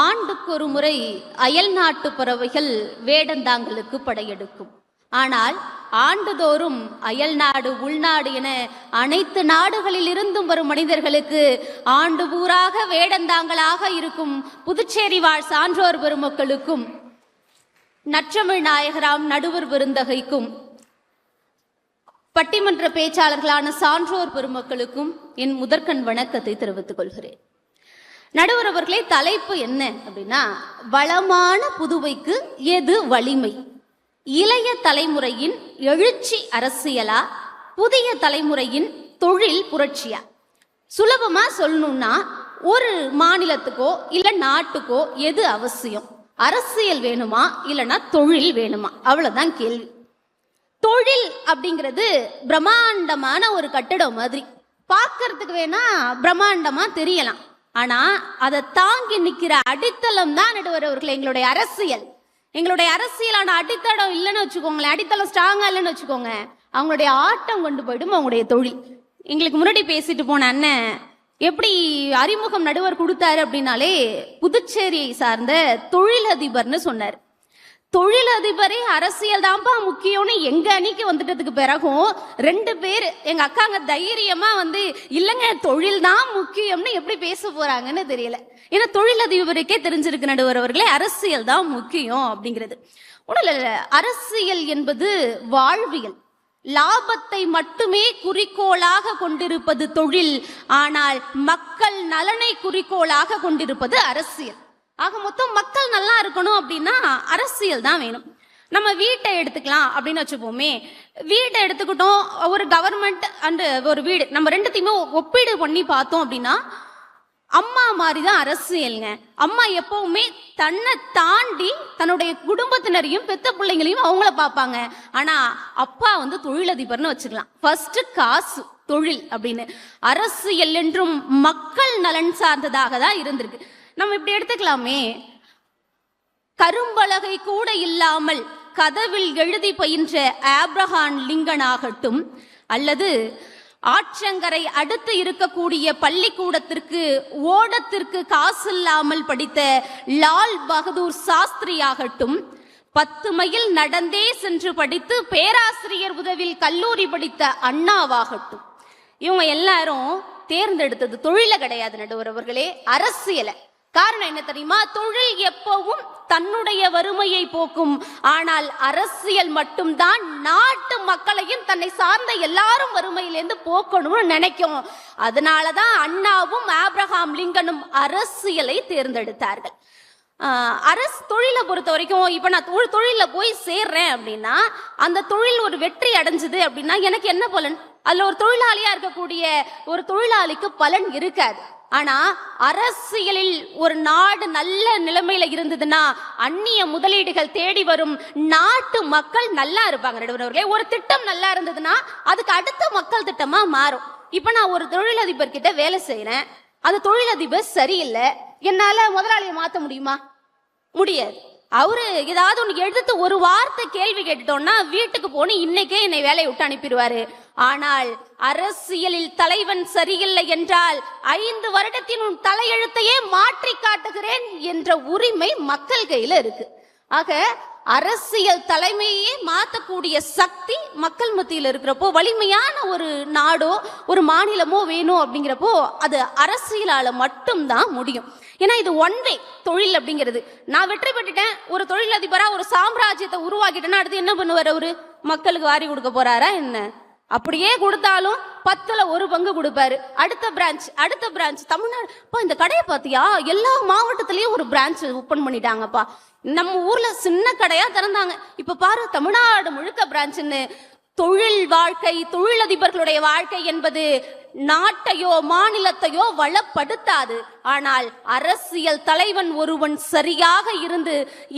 ஆண்டுக்கு ஒரு முறை அயல் நாட்டு பறவைகள் வேடந்தாங்களுக்கு படையெடுக்கும். ஆனால் ஆண்டுதோறும் அயல் நாடு உள்நாடு என அனைத்து நாடுகளில் இருந்தும் வரும் மனிதர்களுக்கு ஆண்டு பூராக வேடந்தாங்களாக இருக்கும் புதுச்சேரி வாழ் சான்றோர் பெருமக்களுக்கும் நற்றமிழ் நாயகராம் நடுவர் விருந்தகைக்கும் பட்டிமன்ற பேச்சாளர்களான சான்றோர் பெருமக்களுக்கும் என் முதற்கண் வணக்கத்தை தெரிவித்துக் கொள்கிறேன். நடுவர் அவர்களே, தலைப்பு என்ன அப்படின்னா, வளமான புதுவைக்கு எது வலிமை? இளைய தலைமுறையின் எழுச்சி அரசியலா, புதிய தலைமுறையின் தொழில் புரட்சியா? சுலபமா சொல்லணும்னா, ஒரு மாநிலத்துக்கோ இல்ல நாட்டுக்கோ எது அவசியம்? அரசியல் வேணுமா இல்லைன்னா தொழில் வேணுமா? அவ்வளவுதான் கேள்வி. தொழில் அப்படிங்கிறது பிரம்மாண்டமான ஒரு கட்டடம் மாதிரி. பார்க்கறதுக்கு வேணா பிரம்மாண்டமா தெரியலாம், ஆனா அதை தாங்கி நிக்கிற அடித்தளம் தான் நடுவர் அவர்கள் எங்களுடைய அரசியல். எங்களுடைய அரசியலான அடித்தளம் இல்லைன்னு வச்சுக்கோங்களேன், அடித்தளம் ஸ்ட்ராங்கா இல்லைன்னு வச்சுக்கோங்க, அவங்களுடைய ஆட்டம் கொண்டு போயிடும் அவங்களுடைய தொழில். எங்களுக்கு முன்னாடி பேசிட்டு போன அண்ணன் எப்படி அறிமுகம் நடுவர் கொடுத்தாரு அப்படின்னாலே, புதுச்சேரியை சார்ந்த தொழிலதிபர்னு சொன்னார். தொழிலதிபரே அரசியல் தான்ப்பா முக்கியம்னு எங்க அணிக்கு வந்துட்டதுக்கு பிறகும் 2 பேர் எங்க அக்காங்க தைரியமா இல்லைங்க தொழில் தான் முக்கியம்னு எப்படி பேச போறாங்கன்னு தெரியல. ஏன்னா தொழிலதிபருக்கே தெரிஞ்சிருக்கு நடுவர் அவர்களே, அரசியல் தான் முக்கியம் அப்படிங்கிறது. ஒண்ணுல, அரசியல் என்பது வாழ்வியல். லாபத்தை மட்டுமே குறிக்கோளாக கொண்டிருப்பது தொழில், ஆனால் மக்கள் நலனை குறிக்கோளாக கொண்டிருப்பது அரசியல். ஆக மொத்தம் மக்கள் நல்லா இருக்கணும் அப்படின்னா அரசியல் தான் வேணும். நம்ம வீட்டை எடுத்துக்கலாம் அப்படின்னு வச்சுப்போமே, வீட்டை எடுத்துக்கிட்டோம், ஒரு கவர்மெண்ட் அண்ட் ஒரு வீடு, நம்ம 2த்தையுமே ஒப்பீடு பண்ணி பார்த்தோம் அப்படின்னா அம்மா மாதிரிதான் அரசியல்ங்க. அம்மா எப்பவுமே தன்னை தாண்டி தன்னுடைய குடும்பத்தினரையும் பெத்த பிள்ளைங்களையும் அவங்கள பார்ப்பாங்க. ஆனா அப்பா தொழிலதிபர்னு வச்சுக்கலாம். ஃபர்ஸ்ட் காசு, தொழில் அப்படின்னு. அரசியல் என்றும் மக்கள் நலன் சார்ந்ததாக தான் இருந்திருக்கு. நம்ம இப்படி எடுத்துக்கலாமே, கரும்பலகை கூட இல்லாமல் கதவில் எழுதி பயின்ற ஆப்ரஹாம் லிங்கன் ஆகட்டும், அல்லது ஆற்றங்கரை அடுத்து இருக்கக்கூடிய பள்ளிக்கூடத்திற்கு ஓடத்திற்கு காசு இல்லாமல் படித்த லால் பகதூர் சாஸ்திரி ஆகட்டும், 10 மைல் நடந்தே சென்று படித்து பேராசிரியர் உதவியில் கல்லூரி படித்த அண்ணாவாகட்டும், இவங்க எல்லாரும் தேர்ந்தெடுத்தது தொழில கிடையாது நடுவர் அவர்களே, அரசியலை. காரணம் என்ன தெரியுமா? தொழில் எப்பவும் தன்னுடைய வறுமையை போக்கும், ஆனால் அரசியல் மட்டும்தான் நாட்டு மக்களையும் தன்னை சார்ந்த எல்லாரும் வறுமையிலிருந்து போக்கணும்னு நினைக்கும். அதனாலதான் அண்ணாவும் ஆப்ரஹாம் லிங்கனும் அரசியலை தேர்ந்தெடுத்தார்கள். தொழிலை பொறுத்த வரைக்கும் இப்ப நான் ஒரு தொழில போய் சேர்றேன் அப்படின்னா, அந்த தொழில் ஒரு வெற்றி அடைஞ்சது அப்படின்னா எனக்கு என்ன பலன்? அதுல ஒரு தொழிலாளியா இருக்கக்கூடிய ஒரு தொழிலாளிக்கு பலன் இருக்காது. ஆனா அரசியலில் ஒரு நாடு நல்ல நிலைமையில இருந்ததுன்னா அந்நிய முதலீடுகள் தேடி வரும், நாட்டு மக்கள் நல்லா இருப்பாங்க. நடுவர்களே, ஒரு திட்டம் நல்லா இருந்ததுன்னா அதுக்கு அடுத்த மக்கள் திட்டமா மாறும். இப்ப நான் ஒரு தொழிலதிபர் கிட்ட வேலை செய்யறேன், அந்த தொழிலதிபர் சரியில்லை, என்னால முதலாளியை மாத்த முடியுமா? முடியாது. அவரு ஏதாவது ஒண்ணு எடுத்து ஒரு வார்த்தை கேள்வி கேட்டுட்டோம்னா வீட்டுக்கு போன இன்னைக்கே என்னை வேலையை விட்டு அனுப்பிடுவாரு. ஆனால் அரசியலில் தலைவன் சரியில்லை என்றால் 5 வருடத்தின் உன் தலையெழுத்தையே மாற்றி காட்டுகிறேன் என்ற உரிமை மக்கள் கையில இருக்கு. ஆக அரசியல் தலைமையே மாற்றக்கூடிய சக்தி மக்கள் மத்தியில் இருக்கிறப்போ, வலிமையான ஒரு நாடோ ஒரு மாநிலமோ வேணும் அப்படிங்கிறப்போ அது அரசியலால மட்டும்தான் முடியும். ஏன்னா இது ஒன் வே தொழில் அப்படிங்கிறது. நான் வெற்றி பெற்றுட்டேன், ஒரு தொழிலதிபரா ஒரு சாம்ராஜ்யத்தை உருவாக்கிட்டேன்னா அடுத்து என்ன பண்ணுவார்? அவரு மக்களுக்கு வாரி கொடுக்க போறாரா என்ன? அப்படியே கொடுத்தாலும் 10ல் 1 பங்கு கொடுப்பாரு. அடுத்த பிரான்ச் தமிழ்நாடு. இந்த கடையை பாத்தியா, எல்லா மாவட்டத்திலயும் ஒரு பிரான்ச் ஓபன் பண்ணிட்டாங்கப்பா. நம்ம ஊர்ல சின்ன கடையா திறந்தாங்க, இப்ப பாரு தமிழ்நாடு முழுக்க பிரான்ச்னு. தொழில் வாழ்க்கை, தொழிலதிபர்களுடைய வாழ்க்கை என்பது நாட்டையோ மாநிலத்தையோ வளப்படுத்தாது. ஆனால் அரசியல் தலைவன் ஒருவன் சரியாக இருந்து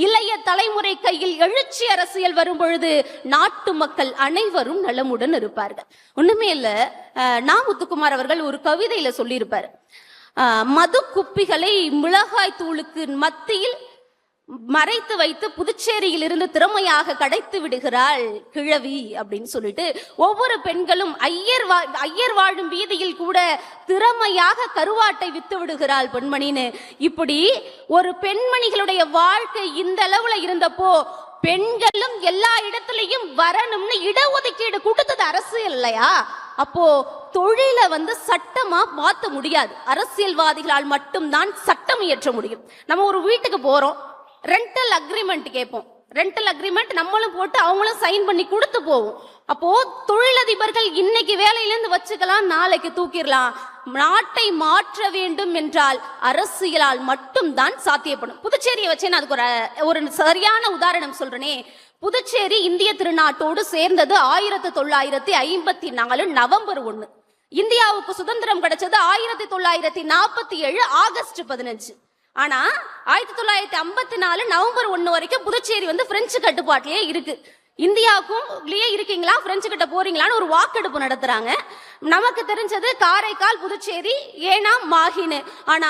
இளைய தலைமுறை கையில் எழுச்சி அரசியல் வரும் பொழுது நாட்டு மக்கள் அனைவரும் நலமுடன் இருப்பார்கள். ஒண்ணுமே இல்ல, முத்துக்குமார் அவர்கள் ஒரு கவிதையில சொல்லியிருப்பார், மது குப்பிகளை மிளகாய் தூளுக்கு மத்தியில் மறைத்து வைத்து புதுச்சேரியில் இருந்து திறமையாக கடைத்து விடுகிறாள் கிழவி அப்படின்னு சொல்லிட்டு, ஒவ்வொரு பெண்களும் ஐயர் வாழும் வீதியில் கூட திறமையாக கருவாட்டை வித்து விடுகிறாள் பெண்மணின்னு. இப்படி ஒரு பெண்மணிகளுடைய வாழ்க்கை இந்த அளவுல இருந்தப்போ பெண்களும் எல்லா இடத்துலயும் வரணும்னு இடஒதுக்கீடு கொடுத்தது அரசியல் இல்லையா? அப்போ தொழிலை சட்டமா மாற்ற முடியாது, அரசியல்வாதிகளால் மட்டும்தான் சட்டம் இயற்ற முடியும். நம்ம ஒரு வீட்டுக்கு போறோம், ரெண்டல் அக்ரிமெண்ட் கேட்போம். ரெண்டல் அக்ரிமெண்ட் நம்மளும் போட்டு அவங்களும் சைன் பண்ணி கொடுத்து போவோம். அப்போ தொழிலதிபர்கள் இன்னைக்கு வேலையிலிருந்து வச்சுக்கலாம், நாளைக்கு தூக்கிடலாம். நாட்டை மாற்ற வேண்டும் என்றால் அரசியலால் மட்டும்தான் சாத்தியப்படும். புதுச்சேரியை வச்சே நான் அதுக்கு ஒரு சரியான உதாரணம் சொல்றேனே. புதுச்சேரி இந்திய திருநாட்டோடு சேர்ந்தது 1954 நவம்பர் 1. இந்தியாவுக்கு சுதந்திரம் கிடைச்சது 1947 ஆகஸ்ட் 15. ஆனா 1954 நவம்பர் 1 வரைக்கும் புதுச்சேரி பிரெஞ்சு கட்டுப்பாட்டிலேயே இருக்கு. இந்தியாவுக்கும் இருக்கீங்களா, பிரெஞ்சு கிட்ட போறீங்களான்னு ஒரு வாக்கெடுப்பு நடத்துறாங்க. நமக்கு தெரிஞ்சது காரைக்கால், புதுச்சேரி, ஏனாம், மாஹின்னு. ஆனா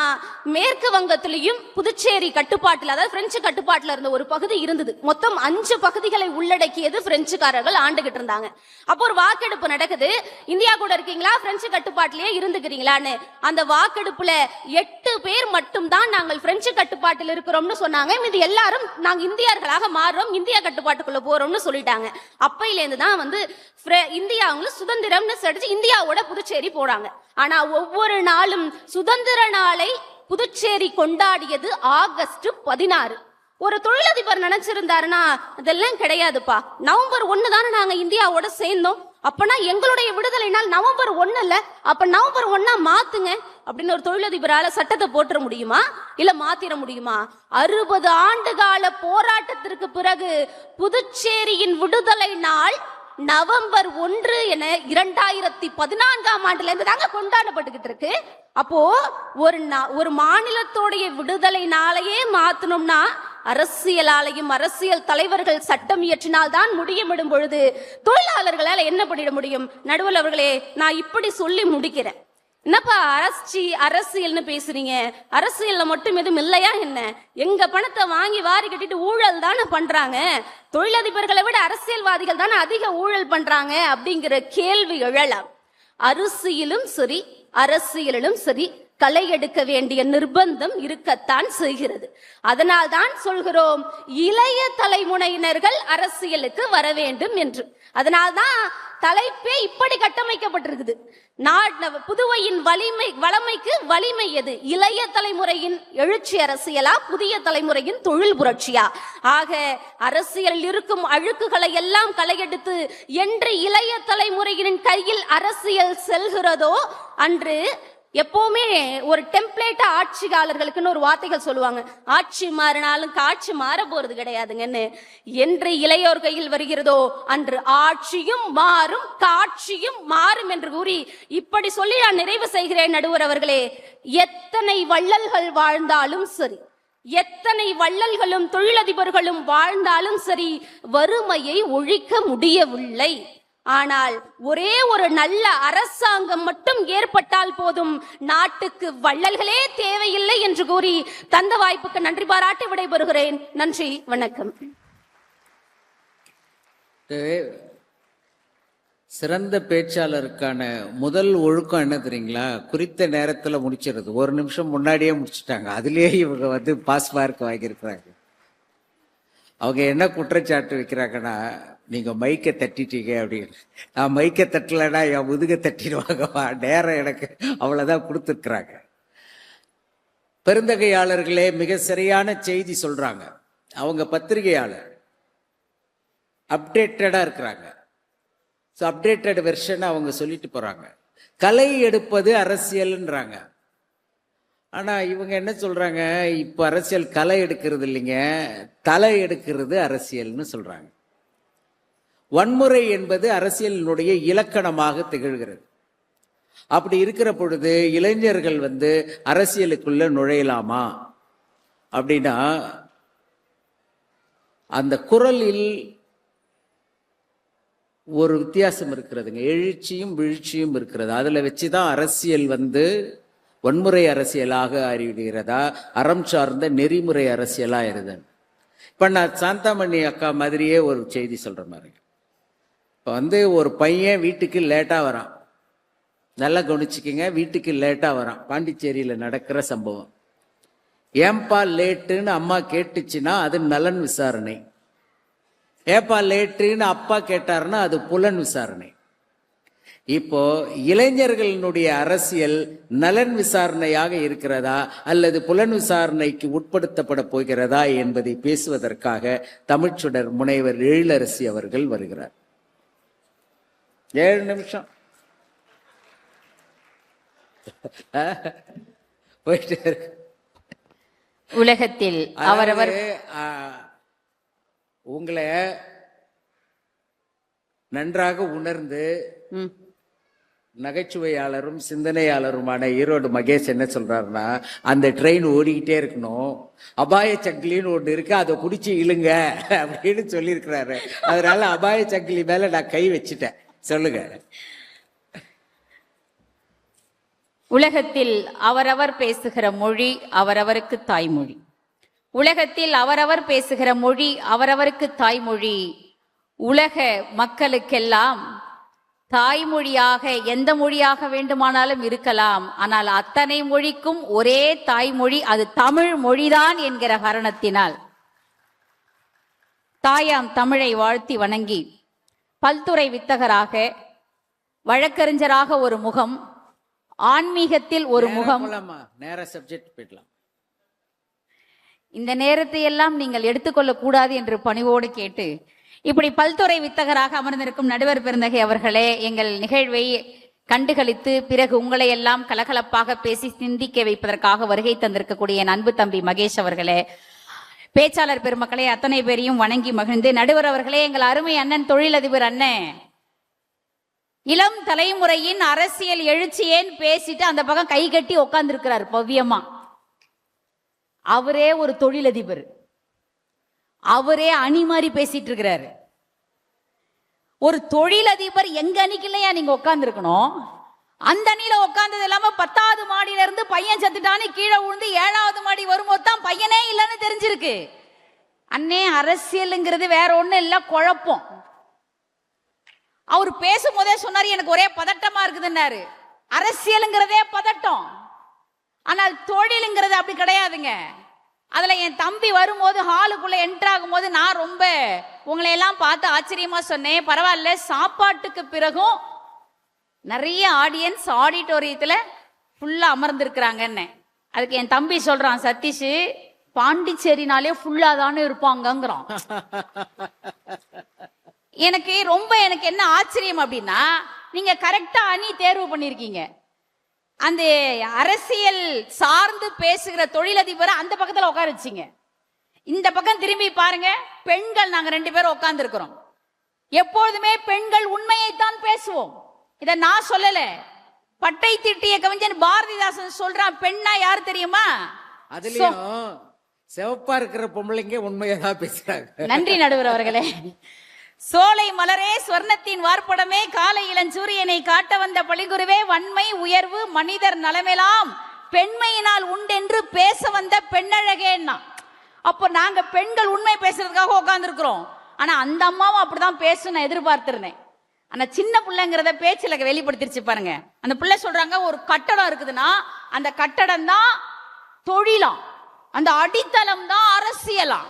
மேற்கு வங்கத்திலையும் புதுச்சேரி கட்டுப்பாட்டில், அதாவது பிரெஞ்சு கட்டுப்பாட்டில் இருந்த ஒரு பகுதி இருந்தது. மொத்தம் 5 பகுதிகளை உள்ளடக்கியது பிரெஞ்சுக்காரர்கள் ஆண்டுகிட்டு இருந்தாங்க. அப்போ ஒரு வாக்கெடுப்பு நடக்குது, இந்தியா கூட இருக்கீங்களா, பிரெஞ்சு கட்டுப்பாட்டிலேயே இருந்துக்கிறீங்களான்னு. அந்த வாக்கெடுப்புல 8 பேர் மட்டும்தான் நாங்கள் பிரெஞ்சு கட்டுப்பாட்டில் இருக்கிறோம்னு சொன்னாங்க. இது எல்லாரும் நாங்க இந்தியர்களாக மாறுறோம், இந்தியா கட்டுப்பாட்டுக்குள்ள போறோம்னு சொல்லிட்டாங்க. அப்பையிலேருந்து தான் இந்தியா சுதந்திரம்னு சொல்லிட்டு இந்தியாவோட புதுச்சேரி போறாங்க. ஆனா ஒவ்வொரு நாளும் சுதந்திர நாளை புதுச்சேரி கொண்டாடியது ஆகஸ்ட் 16. ஒரு தொழிலதிபர் நினைச்சிருந்தாருன்னா அதெல்லாம் கிடையாதுப்பா, நவம்பர் 1 தானே நாங்க இந்தியாவோட சேர்ந்தோம், அப்பனா எங்களுடைய விடுதலை நாள் நவம்பர் 1 இல்ல, அப்ப நவம்பர் 1 மாத்துங்க அப்படின்னு ஒரு தொழிலதிபரால சட்டத்தை போட்டுற முடியுமா? இல்ல மாத்திர முடியுமா? 60 ஆண்டு கால போராட்டத்திற்கு பிறகு புதுச்சேரியின் விடுதலை நாள் நவம்பர் 1 என 2014ஆம் ஆண்டுல இருந்து தாங்க கொண்டாடப்பட்டுக்கிட்டு இருக்கு. அப்போ ஒரு மாநிலத்தோடைய விடுதலை நாளையே மாத்தணும்னா அரசியலாலையும் அரசியல் தலைவர்கள் சட்டம் இயற்றினால் தான் முடியும் பொழுது தொழிலாளர்களால் என்ன பண்ணிட முடியும்? நடுவில் அவர்களே, நான் இப்படி சொல்லி முடிக்கிறேன். என்னப்பா அரசியல்னு பேசுறீங்க, அரசியல்ல மட்டும் எதுவும் இல்லையா என்ன? எங்க பணத்தை வாங்கி வாரி கட்டிட்டு ஊழல் தானே பண்றாங்க, தொழிலதிபர்களை விட அரசியல்வாதிகள் தானே அதிக ஊழல் பண்றாங்க அப்படிங்கிற கேள்வி எழலாம். அரசியலும் சரி அரசியலிலும் சரி களை எடுக்க வேண்டிய நிர்பந்தம் இருக்கத்தான் செய்கிறது. அதனால் தான் சொல்கிறோம் இளைய தலைமுறையினர்கள் அரசியலுக்கு வர வேண்டும் என்று. அதனால்தான் தலைப்பே இப்படி கட்டமைக்கப்பட்டிருக்குது. புதுவையின் வளமைக்கு வலிமை எது? இளைய தலைமுறையின் எழுச்சி அரசியலா, புதிய தலைமுறையின் தொழில் புரட்சியா? ஆக அரசியலில் இருக்கும் அழுக்குகளை எல்லாம் களையெடுத்து என்று இளைய தலைமுறையின் கையில் அரசியல் செல்கிறதோ அன்று எப்பவுமே ஒரு டெம்ப்ளேட்டா ஆட்சியாளர்களுக்குன்னு ஒரு வார்த்தைகள் சொல்லுவாங்க, ஆட்சி மாறினாலும் காட்சி மாற போறது கிடையாதுங்கன்னு. என்று இளையோர் கையில் வருகிறதோ அன்று ஆட்சியும் மாறும் காட்சியும் மாறும் என்று கூறி இப்படி சொல்லி நான் நிறைவு செய்கிறேன். நடுவர் அவர்களே, எத்தனை வள்ளல்கள் வாழ்ந்தாலும் சரி, எத்தனை வள்ளல்களும் தொழிலதிபர்களும் வாழ்ந்தாலும் சரி, வறுமையை ஒழிக்க முடியவில்லை. ஆனால் ஒரே ஒரு நல்ல அரசாங்கம் மட்டும் ஏற்பட்டால் போதும், நாட்டுக்கு வள்ளல்களே தேவையில்லை என்று கூறி தந்த வாய்ப்புக்கு நன்றி பாராட்டி விடைபெறுகிறேன். நன்றி, வணக்கம். சிறந்த பேச்சாளருக்கான முதல் ஒழுக்கம் என்ன தெரியுங்களா? குறித்த நேரத்தில் முடிச்சிருது. ஒரு நிமிஷம் முன்னாடியே முடிச்சுட்டாங்க. அதுலேயே இவங்க பாஸ் மார்க் வாங்கியிருக்கிறாங்க. அவங்க என்ன குற்றச்சாட்டு வைக்கிறாங்கன்னா, நீங்க மைக்கை தட்டிட்டீங்க அப்படின்னு. நான் மைக்கை தட்டலைன்னா என் முதுக தட்டிடுவாங்கப்பா, நேரம் எனக்கு அவ்வளவுதான் கொடுத்துருக்குறாங்க. பெருந்தகையாளர்களே மிக சரியான செய்தி சொல்றாங்க. அவங்க பத்திரிகையாளர் அப்டேட்டடா இருக்கிறாங்க. அப்டேட்டட் வெர்ஷன் அவங்க சொல்லிட்டு போறாங்க. கலை எடுப்பது அரசியல்ன்றாங்க. ஆனா இவங்க என்ன சொல்றாங்க, இப்ப அரசியல் கலை எடுக்கிறது இல்லைங்க, தலை எடுக்கிறது அரசியல்னு சொல்றாங்க. வன்முறை என்பது அரசியலினுடைய இலக்கணமாக திகழ்கிறது. அப்படி இருக்கிற பொழுது இளைஞர்கள் அரசியலுக்குள்ள நுழையலாமா அப்படின்னா, அந்த குரலில் ஒரு வித்தியாசம் இருக்கிறதுங்க. எழுச்சியும் வீழ்ச்சியும் இருக்கிறது. அதுல வச்சுதான் அரசியல் வன்முறை அரசியலாக அறிவிடுகிறதா, அறம் சார்ந்த நெறிமுறை அரசியலா இருது. இப்ப நான் சாந்தாமணி அக்கா மாதிரியே ஒரு செய்தி சொல்ற மாதிரி. இப்ப ஒரு பையன் வீட்டுக்கு லேட்டா வரான். நல்லா கவனிச்சுக்கிங்க, வீட்டுக்கு லேட்டா வரான். பாண்டிச்சேரியில நடக்கிற சம்பவம். ஏன்பா லேட்டுன்னு அம்மா கேட்டுச்சுன்னா அது நலன் விசாரணை. ஏப்பா லேட்டுன்னு அப்பா கேட்டாருன்னா அது புலன் விசாரணை. இப்போ இளைஞர்களினுடைய அரசியல் நலன் விசாரணையாக இருக்கிறதா அல்லது புலன் விசாரணைக்கு உட்படுத்தப்பட போகிறதா என்பதை பேசுவதற்காக தமிழ்ச்சுடர் முனைவர் எழிலரசி அவர்கள் வருகிறார். 7 நிமிஷம் போயிட்டு. உலகத்தில் அவரவர் உங்களை நன்றாக உணர்ந்து நகைச்சுவையாளரும் சிந்தனையாளருமான ஈரோடு மகேஷ் என்ன சொல்றாருன்னா, அந்த ட்ரெயின் ஓடிக்கிட்டே இருக்கணும், அபாய சங்கிலின்னு ஒன்று இருக்கு, அதை குடிச்சு இழுங்க அப்படின்னு சொல்லியிருக்கிறாரு. அதனால அபாய சங்கிலி மேல நான் கை வச்சுட்டேன். சொல்லுங்க. உலகத்தில் அவரவர் பேசுகிற மொழி அவரவருக்கு தாய்மொழி. உலகத்தில் அவரவர் பேசுகிற மொழி அவரவருக்கு தாய்மொழி. உலக மக்களுக்கெல்லாம் தாய்மொழியாக எந்த மொழியாக வேண்டுமானாலும் இருக்கலாம். ஆனால் அத்தனை மொழிக்கும் ஒரே தாய்மொழி, அது தமிழ் மொழிதான் என்கிற காரணத்தினால் தாயாம் தமிழை வாழ்த்தி வணங்கி, பல்துறை வித்தகராக, வழக்கறிஞராக ஒரு முகம், ஆன்மீகத்தில் ஒரு முகம். நேர சப்ஜெக்ட் போயிடலாம். இந்த நேரத்தை எல்லாம் நீங்கள் எடுத்துக்கொள்ள கூடாது என்று பணிவோடு கேட்டு, இப்படி பல்துறை வித்தகராக அமர்ந்திருக்கும் நடுவர் பெருந்தகை அவர்களே, எங்கள் நிகழ்வை கண்டுகளித்து பிறகு உங்களை எல்லாம் கலகலப்பாக பேசி சிந்திக்க வைப்பதற்காக வருகை தந்திருக்கக்கூடிய என் அன்பு தம்பி மகேஷ் அவர்களே, பேச்சாளர் பெருமக்களே, அத்தனை பேரையும் வணங்கி மகிழ்ந்து, நடுவர் அவர்களே, எங்கள் அருமை அண்ணன் தொழிலதிபர் அண்ணன் இளம் தலைமுறையின் அரசியல் எழுச்சியேன்னு பேசிட்டு அந்த பக்கம் கை கட்டி உட்கார்ந்து இருக்கிறார் பவ்யமா. அவரே ஒரு தொழிலதிபர், அவரே அணி மாதிரி பேசிட்டு இருக்கிறாரு. ஒரு தொழிலதிபர் எங்க அணிக்கு இல்லையா நீங்க உட்கார்ந்து இருக்கணும்? அந்த அணியில உட்கார்ந்தது இல்லாம 10வது மாடியில இருந்து பையன் சத்துட்டான்னு கீழே விழுந்து 7வது மாடி வரும்போது தான் பையனே இல்லைன்னு தெரிஞ்சிருக்கு. அண்ணே, அரசியலுங்கிறது வேற ஒண்ணு இல்ல, குழப்பம். அவர் பேசும்போதே சொன்னாரு, எனக்கு ஒரே பதட்டமா இருக்குதுன்னாரு. அரசியலுங்கிறதே பதட்டம், ஆனால் தொழிலுங்கிறது அப்படி கிடையாதுங்க. அதுல என் தம்பி வரும்போது ஹாலுக்குள்ள என்டர் ஆகும் போது நான் ரொம்ப உங்களை எல்லாம் பார்த்து ஆச்சரியமா சொன்னேன், பரவாயில்ல, சாப்பாட்டுக்கு பிறகும் நிறைய ஆடியன்ஸ் ஆடிட்டோரியத்துல ஃபுல்லா அமர்ந்திருக்கிறாங்கன்னு. அதுக்கு என் தம்பி சொல்றான், சதீஷ் பாண்டிச்சேரினாலே ஃபுல்லா தானே இருப்பாங்கங்கிறான். எனக்கு என்ன ஆச்சரியம் அப்படின்னா, நீங்க கரெக்டா அணி தேர்வு பண்ணிருக்கீங்க. அந்த அரசியல் சார்ந்து பேசுகிற தொழிலதிபரை அந்த பக்கத்துல உட்கார வச்சீங்க. இந்த பக்கம் திரும்பி பாருங்க, பெண்கள் நாங்க 2 பேரும் உட்கார்ந்து இருக்கிறோம். எப்பொழுதுமே பெண்கள் உண்மையைத்தான் பேசுவோம். இத நான் சொல்லல, பட்டை திட்டிய கவிஞன் பாரதிதாசன் சொல்றான். பெண்ணா யாரு தெரியுமா? அதுலயும் சிவப்பா இருக்கிற பொம்பளைங்க உண்மையதான் பேசுறாங்க. நன்றி நடுவர் அவர்களே. சோலை மலரே, ஸ்வர்ணத்தின் வார்ப்படமே, காலை இளஞ்சூரியனை காட்ட வந்த பழிகுருவே, வன்மை உயர்வு மனிதர் நலமெல்லாம் பெண்மையினால் உண்டென்று பேச வந்த பெண்ணழகேன்னா. அப்போ நாங்க பெண்கள் உண்மை பேசுறதுக்காக உட்கார்ந்து இருக்கிறோம். ஆனா அந்த அம்மாவும் அப்படிதான் பேசணும் நான் எதிர்பார்த்திருந்தேன். ஆனா சின்ன பிள்ளைங்கிறத பேச்சுல வெளிப்படுத்திருச்சு பாருங்க. அந்த பிள்ளை சொல்றாங்க, ஒரு கட்டடம் இருக்குதுன்னா அந்த கட்டடம் தான் தொழிலாம், அந்த அடித்தளம் தான் அரசியலாம்.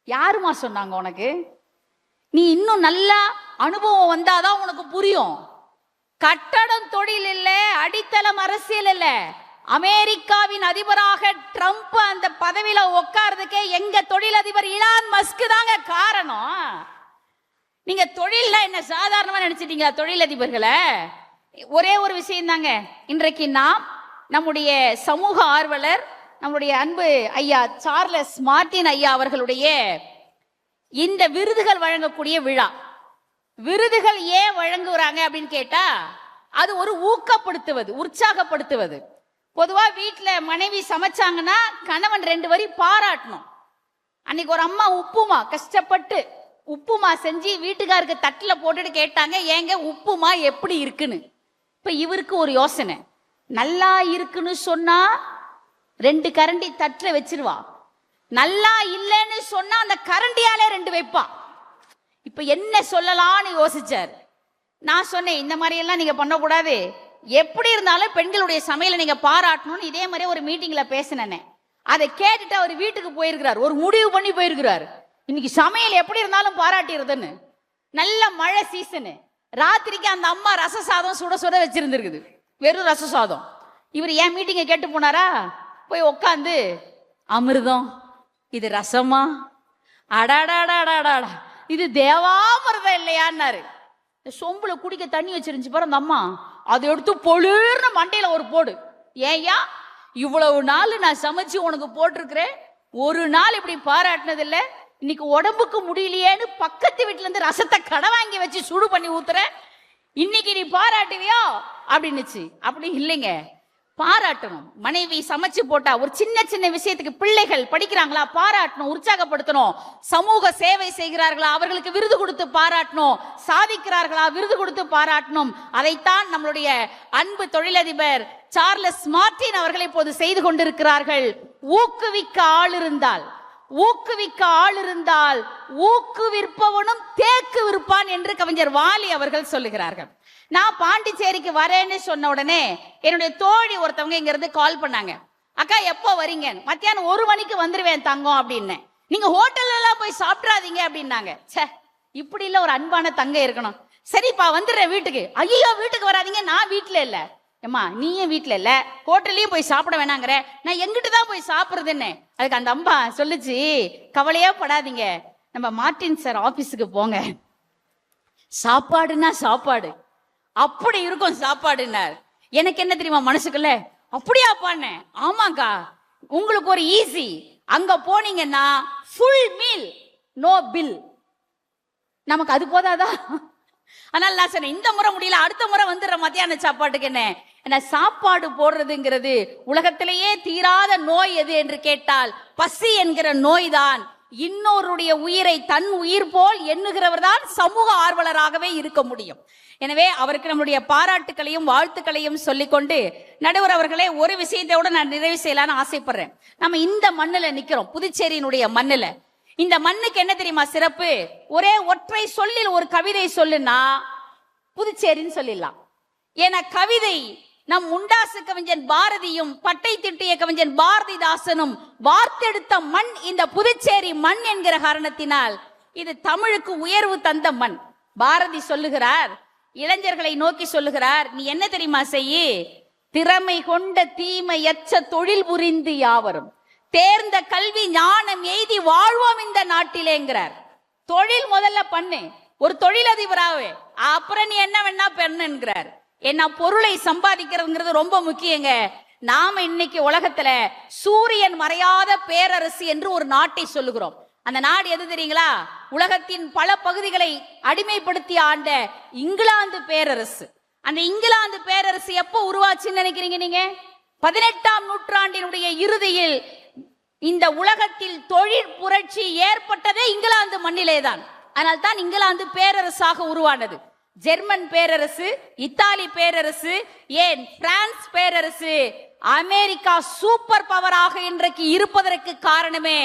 யாருமா சொன்னாங்க உனக்கு? நீ இன்னும் நல்லா அனுபவம் வந்தாதான் உனக்கு புரியும். கட்டடம் தொழில் இல்ல, அடித்தளம் அரசியல் இல்ல. அமெரிக்காவின் அதிபராக ட்ரம்ப் அந்த பதவியில உட்கார்றதுக்கே எங்க தொழிலதிபர் இலான் மஸ்க் தாங்க காரணம். நீங்க தொழில்னா என்ன சாதாரணமா நினைச்சிட்டீங்க தொழிலதிபர்களை? ஒரே ஒரு விஷயம் தாங்க. இன்றைக்கு நாம் நம்முடைய சமூக ஆர்வலர், நம்முடைய அன்பு ஐயா சார்லஸ் மார்ட்டின் ஐயா அவர்களுடைய இந்த விருதுகள் வழங்கக்கூடிய விழா. விருதுகள் ஏன் வழங்குறாங்க அப்படின்னு கேட்டா, அது ஒரு ஊக்கப்படுத்துவது, உற்சாகப்படுத்துவது. பொதுவா வீட்டுல மனைவி சமைச்சாங்கன்னா கணவன் 2 வரி பாராட்டணும். அன்னைக்கு ஒரு அம்மா உப்புமா கஷ்டப்பட்டு உப்புமா செஞ்சு வீட்டுக்காருக்கு தட்டுல போட்டுட்டு கேட்டாங்க, ஏங்க உப்புமா எப்படி இருக்குன்னு. இப்ப இவருக்கு ஒரு யோசனை, நல்லா இருக்குன்னு சொன்னா 2 கரண்டி தட்டுல வச்சிருவா, நல்லா இல்லைன்னு சொன்னா அந்த கரண்டியாலே 2 வைப்பா. இப்ப என்ன சொல்லலாம்னு யோசிச்சார். நான் சொன்னேன், இந்த மாதிரி எல்லாம் நீங்க பண்ணக்கூடாது, எப்படி இருந்தாலும் பெண்களுடைய சமையலை நீங்க பாராட்டணும்னு இதே மாதிரி ஒரு மீட்டிங்ல பேசினேன். அதை கேட்டுட்டு அவர் வீட்டுக்கு போயிருக்கிறார், ஒரு முடிவு பண்ணி போயிருக்கிறார். இன்னைக்கு சமையல் எப்படி இருந்தாலும் பாராட்டிடுறதுன்னு. நல்ல மழை சீசனு, ராத்திரிக்கு அந்த அம்மா ரச சாதம் சுட சுட வச்சிருந்துருக்குது, வெறும் ரச சாதம். இவர் ஏன் மீட்டிங்கை கேட்டு போனாரா? போய் உட்காந்து, அமிர்தம் இது ரசமா, அடாடாடாடாடா இது தேவாமிர்தம் இல்லையான்னாரு. சொம்புல குடிக்க தண்ணி வச்சிருந்துச்சு பாரு அந்த அம்மா, அதை எடுத்து பொழுர்னு மண்டையில ஒரு போடு. ஏயா இவ்வளவு நாள் நான் சமைச்சு உனக்கு போட்டிருக்கிறேன், ஒரு நாள் இப்படி பாராட்டினது இல்ல, இன்னைக்கு உடம்புக்கு முடியலையேன்னு பக்கத்து வீட்டுல இருந்து ரசத்தை கடை வாங்கி வச்சு சுடு பண்ணி ஊத்துற, இன்னைக்கு நீ பாராட்டுவியோ அப்படின்னுச்சு. அப்படி இல்லைங்க, பாராட்டணும். மனைவி சமைச்சு போட்டா ஒரு சின்ன சின்ன விஷயத்துக்கு, பிள்ளைகள் படிக்கிறாங்களா பாராட்டணும், உற்சாகப்படுத்தணும். சமூக சேவை செய்கிறார்களா அவர்களுக்கு விருது கொடுத்து பாராட்டணும், சாதிக்கிறார்களா விருது கொடுத்து பாராட்டணும். அதைத்தான் நம்மளுடைய அன்பு தொழிலதிபர் சார்லஸ் மார்ட்டின் அவர்கள் இப்போது செய்து கொண்டிருக்கிறார்கள். ஊக்குவிக்க ஆள் இருந்தால், ஊக்குவிக்க ஆள் இருந்தால் ஊக்குவிற்பவனும் தேக்கு விற்பான் என்று கவிஞர் வாலி அவர்கள் சொல்லுகிறார்கள். நான் பாண்டிச்சேரிக்கு வரேன்னு சொன்ன உடனே என்னுடைய தோழி ஒருத்தவங்க இங்க இருந்து கால் பண்ணாங்க, அக்கா எப்போ வரீங்க? மத்தியானம் 1 மணிக்கு வந்துருவேன் தங்கம் அப்படின்னு. நீங்க ஹோட்டல்ல எல்லாம் போய் சாப்பிடாதீங்க அப்படின்னாங்க. சே, இப்படி இல்ல ஒரு அன்பான தங்க இருக்கணும். சரிப்பா வந்துடுறேன் வீட்டுக்கு. ஐயோ வீட்டுக்கு வராதீங்க, நான் வீட்டுல இல்ல. ஏமா நீயும் வீட்டுல இல்ல, ஹோட்டல்லையும் போய் சாப்பிட வேணாங்கிற, நான் எங்கிட்டு தான் போய் சாப்பிடுறதுன்னு. அதுக்கு அந்த அம்மா சொல்லுச்சு, கவலையா படாதீங்க, நம்ம மார்ட்டின் சார் ஆபீஸுக்கு போங்க, சாப்பாடுன்னா சாப்பாடு அப்படி இருக்கும் சாப்பாடுன்னார். எனக்கு என்ன தெரியுமா மனசுக்குள்ள, அப்படியாப்பான்னு. ஆமாக்கா, உங்களுக்கு ஒரு ஈஸி, அங்க போனீங்கன்னா ஃபுல் மீல் நோ பில். நமக்கு அது போதாதா? ஆனால் நான் சொன்னேன், இந்த முறை முடியல, அடுத்த முறை வந்துடுற மத்தியான சாப்பாட்டுக்கு. என்ன சாப்பாடு போடுறதுங்கிறது உலகத்திலேயே தீராத நோய் எது என்று கேட்டால் பசி என்கிற நோய் தான். இன்னொருடைய உயிரை தன் உயிர் போல் எண்ணுகிறவர் தான் சமூக ஆர்வலராகவே இருக்க முடியும். எனவே அவருக்கு நம்முடைய பாராட்டுகளையும் வாழ்த்துக்களையும் சொல்லிக்கொண்டு, நடுவர் அவர்களே, ஒரு விஷயத்தோட நான் நிறைவு செய்யலான்னு ஆசைப்படுறேன். நம்ம இந்த மண்ணுல நிக்கிறோம், புதுச்சேரியினுடைய மண்ணுல. இந்த மண்ணுக்கு என்ன தெரியுமா சிறப்பு? ஒரே ஒற்றை சொல்லில் ஒரு கவிதை சொல்லுன்னா புதுச்சேரின்னு சொல்லிடலாம். ஏன்னா கவிதை நம் முண்டாசு கவிஞன் பாரதியும் பட்டை திட்டிய கவிஞன் பாரதிதாசனும் வார்த்தெடுத்த மண் இந்த புதுச்சேரி மண் என்கிற காரணத்தினால் இது தமிழுக்கு உயர்வு தந்த மண். பாரதி சொல்லுகிறார், இளைஞர்களை நோக்கி சொல்லுகிறார், நீ என்ன தெரியுமா செய்யி? திறமை கொண்ட தீமையற்ற தொழில் புரிந்து யாவரும் தேர்ந்த கல்வி ஞானம் எய்தி வாழ்வோம் இந்த நாட்டிலேங்கிறார். தொழில் முதல்ல பண்ணு, ஒரு தொழிலதிபராகவே, அப்புறம் நீ என்ன வேணா பெண்ணுங்கிறார். என்ன பொருளை சம்பாதிக்கிறதுங்கிறது ரொம்ப முக்கியங்க. நாம இன்னைக்கு உலகத்துல சூரியன் மறையாத பேரரசு என்று ஒரு நாட்டை சொல்லுகிறோம். அந்த நாடு எது தெரியுங்களா? உலகத்தின் பல பகுதிகளை அடிமைப்படுத்தி ஆண்ட இங்கிலாந்து பேரரசு. அந்த இங்கிலாந்து பேரரசு எப்போ உருவாச்சுன்னு நினைக்கிறீங்க நீங்க? 18ஆம் நூற்றாண்டினுடைய இறுதியில் இந்த உலகத்தில் தொழில் புரட்சி ஏற்பட்டதே இங்கிலாந்து மண்ணிலே தான். அதனால் தான் இங்கிலாந்து பேரரசாக உருவானது. ஜெர்மன் பேரரசு, இத்தாலி பேரரசு, ஏன் பிரான்ஸ் பேரரசு, அமெரிக்கா சூப்பர் பவராக இன்றைக்கு இருப்பதற்கு காரணமே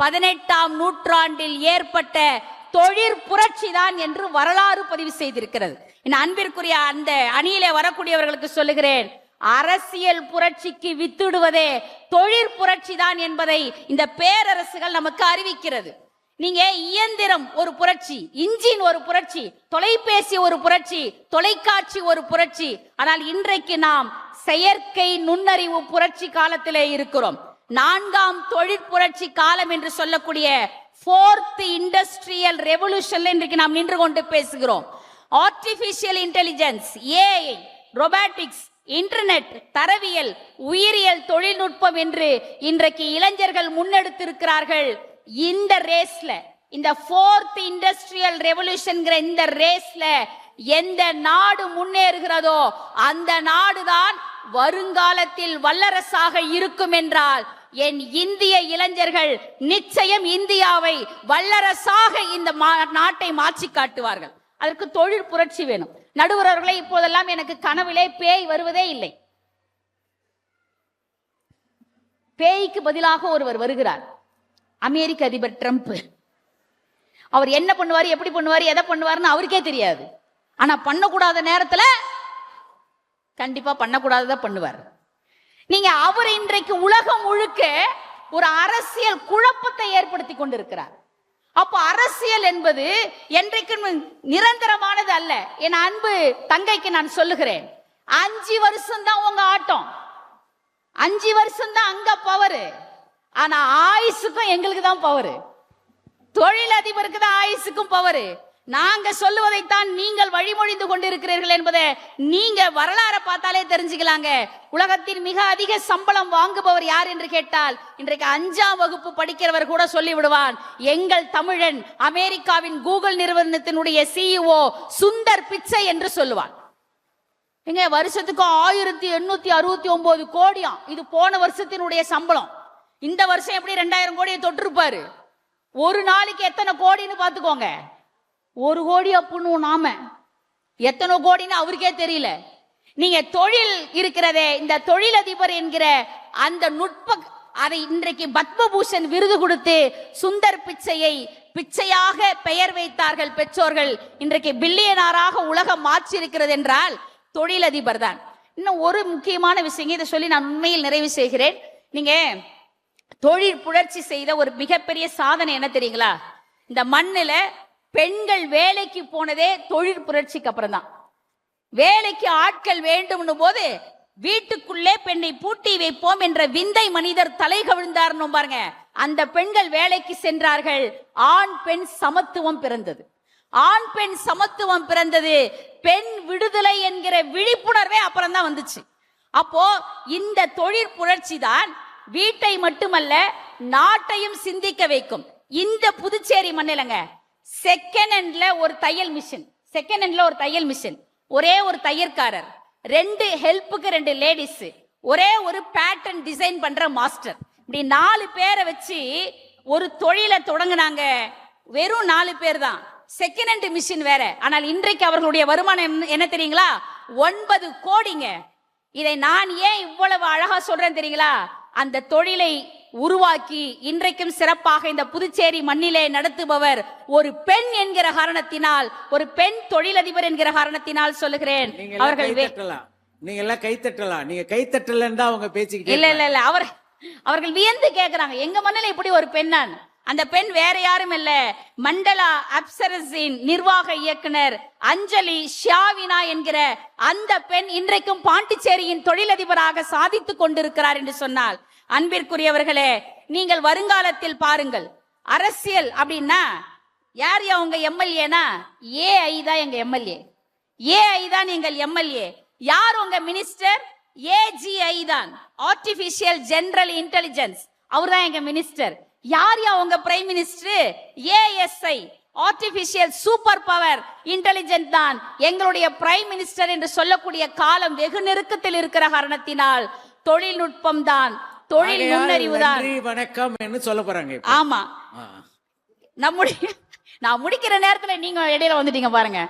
18ஆம் நூற்றாண்டில் ஏற்பட்ட தொழிற் புரட்சி தான் என்று வரலாறு பதிவு செய்திருக்கிறது. என் அன்பிற்குரிய அந்த அணியிலே வரக்கூடியவர்களுக்கு சொல்லுகிறேன், அரசியல் புரட்சிக்கு வித்திடுவதே தொழிற் புரட்சி தான் என்பதை இந்த பேரரசுகள் நமக்கு அறிவிக்கிறது. நீங்க இயந்திரம் ஒரு புரட்சி, இன்ஜின் ஒரு புரட்சி, தொலைபேசி ஒரு புரட்சி, தொலைக்காட்சி ஒரு புரட்சி. ஆனால் இன்றைக்கு நாம் செயற்கை நுண்ணறிவு புரட்சி காலத்திலே இருக்கிறோம். 4ஆம் தொழிற்புரட்சி காலம் என்று சொல்லக்கூடிய 4th இண்டஸ்ட்ரியல் ரெவல்யூஷன்ல இன்றைக்கு நாம் நின்று கொண்டு பேசுகிறோம். Artificial intelligence, AI, robotics, internet, தரவியல், உயிரியல் தொழில்நுட்பம் என்று இன்றைக்கு இளைஞர்கள் முன்னெடுத்திருக்கிறார்கள். இந்த ரேஸ்ல, இந்த 4th இண்டஸ்ட்ரியல் ரெவல்யூஷன்ங்கிற இந்த ரேஸ்ல எந்த நாடு முன்னேறுகிறதோ அந்த நாடுதான் வருங்காலத்தில் வல்லரசாக இருக்கும் என்றால் என் இந்திய இளைஞர்கள் நிச்சயம் இந்தியாவை வல்லரசாக இந்த நாட்டை மாற்றி காட்டுவார்கள். அதற்கு தொழில் புரட்சி வேணும். நடுவர் அவர்களே, இப்போதெல்லாம் எனக்கு கனவிலே பேய் வருவதே இல்லை. பேய்க்கு பதிலாக ஒருவர் வருகிறார், அமெரிக்க அதிபர் ட்ரம்ப். அவர் என்ன பண்ணுவார், எப்படி பண்ணுவார், எதை பண்ணுவார்னு அவருக்கே தெரியாது. ஆனா பண்ணக்கூடாத நேரத்துல கண்டிப்பா பண்ணக்கூடாததான் பண்ணுவார். நீங்க அவர் இன்றைக்கு உலகம் முழுக்க ஒரு அரசியல் குழப்பத்தை ஏற்படுத்தி கொண்டிருக்கிறார். அப்ப அரசியல் என்பது என்றைக்கும் நிரந்தரமானது அல்ல. என் அன்பு தங்கைக்கு நான் சொல்லுகிறேன், 5 வருஷம் தான் உங்க ஆட்டம், 5 வருஷம் தான் அங்க பவர். ஆனா ஆயுசுக்கும் எங்களுக்கு தான் பவர். தொழிலதிபருக்கு தான் ஆயுசுக்கும் பவர். நாங்க சொல்லுவதைத்தான் நீங்கள் வழிமொழிந்து கொண்டிருக்கிறீர்கள் என்பதை நீங்க வரலாறை பார்த்தாலே தெரிஞ்சுக்கலாங்க. உலகத்தின் மிக அதிக சம்பளம் வாங்குபவர் யார் என்று கேட்டால் இன்றைக்கு 5ஆம் வகுப்பு படிக்கிறவர் கூட சொல்லிவிடுவான், எங்கள் தமிழன் அமெரிக்காவின் கூகுள் நிறுவனத்தினுடைய CEO சுந்தர் பிச்சை என்று சொல்லுவான். எங்க வருஷத்துக்கு 1869 கோடியாம். இது போன வருஷத்தினுடைய சம்பளம். இந்த வருஷம் எப்படி 2000 கோடியை தொட்டிருப்பாரு. ஒரு நாளைக்கு எத்தனை கோடின்னு பாத்துக்கோங்க. 1 கோடி அப்புன்னு நாம எத்தனை கோடின்னு அவருக்கே தெரியல. நீங்க தொழில் இருக்கிறதே, இந்த தொழிலதிபர் என்கிற அந்த நுட்ப, அதை இன்றைக்கு பத்மபூஷன் விருது கொடுத்து சுந்தர் பிச்சையை பிச்சையாக பெயர் வைத்தார்கள் பெற்றோர்கள். இன்றைக்கு பில்லியனாராக உலகம் மாற்றி இருக்கிறது என்றால் தொழிலதிபர் தான். இன்னும் ஒரு முக்கியமான விஷயம், இதை சொல்லி நான் உண்மையில் நிறைவு செய்கிறேன். நீங்க தொழில் புரட்சி செய்த ஒரு மிகப்பெரிய சாதனை என்ன தெரியுங்களா? இந்த மண்ணுல பெண்கள் வேலைக்கு போனதே தொழில் புரட்சிக்கு அப்புறம் தான். வேலைக்கு ஆட்கள் வேண்டும் போது வீட்டுக்குள்ளே பெண்ணை பூட்டி வைப்போம் என்ற விந்தை மனிதர் தலை கவிழ்ந்தார் பாருங்க. அந்த பெண்கள் வேலைக்கு சென்றார்கள். ஆண் பெண் சமத்துவம் பிறந்தது. ஆண் பெண் சமத்துவம் பிறந்தது. பெண் விடுதலை என்கிற விழிப்புணர்வே அப்புறம் தான் வந்துச்சு. அப்போ இந்த தொழில் புரட்சி தான் வீட்டை மட்டுமல்ல நாட்டையும் சிந்திக்க வைக்கும். இந்த புதுச்சேரி மண்ணிலங்க செகண்ட் ஹேண்ட்ல ஒரு தையல் மிஷின், ஒரே ஒரு தையற்காரர், 2 ஹெல்ப்புக்கு 2 லேடிஸ், ஒரே ஒரு பேட்டர்ன் டிசைன் பண்ற மாஸ்டர், இப்படி 4 பேரை வச்சு ஒரு தொழிலை தொடங்கினாங்க. வெறும் 4 பேர் தான். செகண்ட் ஹேண்ட் மிஷின் வேற. ஆனால் இன்றைக்கு அவர்களுடைய வருமானம் என்ன தெரியுங்களா? 9 கோடிங்க. இதை நான் ஏன் இவ்வளவு அழகா சொல்றேன் தெரியுங்களா? அந்த தொழிலை உருவாக்கி இன்றைக்கும் சிறப்பாக இந்த புதுச்சேரி மண்ணிலே நடத்துபவர் ஒரு பெண் என்கிற காரணத்தினால், ஒரு பெண் தொழிலதிபர் என்கிற காரணத்தினால் சொல்லுகிறேன். அவர்கள் நீங்க எல்லாம் கைத்தட்டலாம். நீங்க கைத்தட்டலன்னு தான் அவங்க பேசிக்கிட்டே இல்ல அவர்கள் வியந்து கேக்குறாங்க, எங்க மண்ணில இப்படி ஒரு பெண்ணான். அந்த பெண் வேற யாரும் இல்ல, மண்டலா அப்சரஸின் நிர்வாக இயக்குனர் அஞ்சலி ஷாவினா என்கிற அந்த பெண் இன்றைக்கும் பாண்டிச்சேரியின் தொழிலதிபராக சாதித்துக் கொண்டிருக்கிறார் என்று சொன்னால், அன்பிற்குரியவர்களே, நீங்கள் வருங்காலத்தில் பாருங்கள், அரசியல் அப்படின்னா யார் உங்க எம்எல்ஏனா ஏஐ தான் எங்க எம்எல்ஏ, ஏஐ தான் எங்கள் எம்எல்ஏ. யார் உங்க மினிஸ்டர்? ஏஜிஐ தான், ஆர்டிபிஷியல் ஜெனரல் இன்டெலிஜென்ஸ், அவர் தான் எங்க மினிஸ்டர். யார் உங்க prime minister? ASI, artificial super power intelligent தான் எங்களுடைய பிரைம் மினிஸ்டர் என்று சொல்லக்கூடிய காலம் வெகு நெருக்கத்தில் இருக்கிற காரணத்தினால் தொழில்நுட்பம் தான், தொழில் நுண்ணறிவு தான். வணக்கம் என்று சொல்ல போறாங்க. ஆமா, நம்முடைய நான் முடிக்கிற நேரத்துல நீங்க இடையில வந்துட்டீங்க பாருங்க.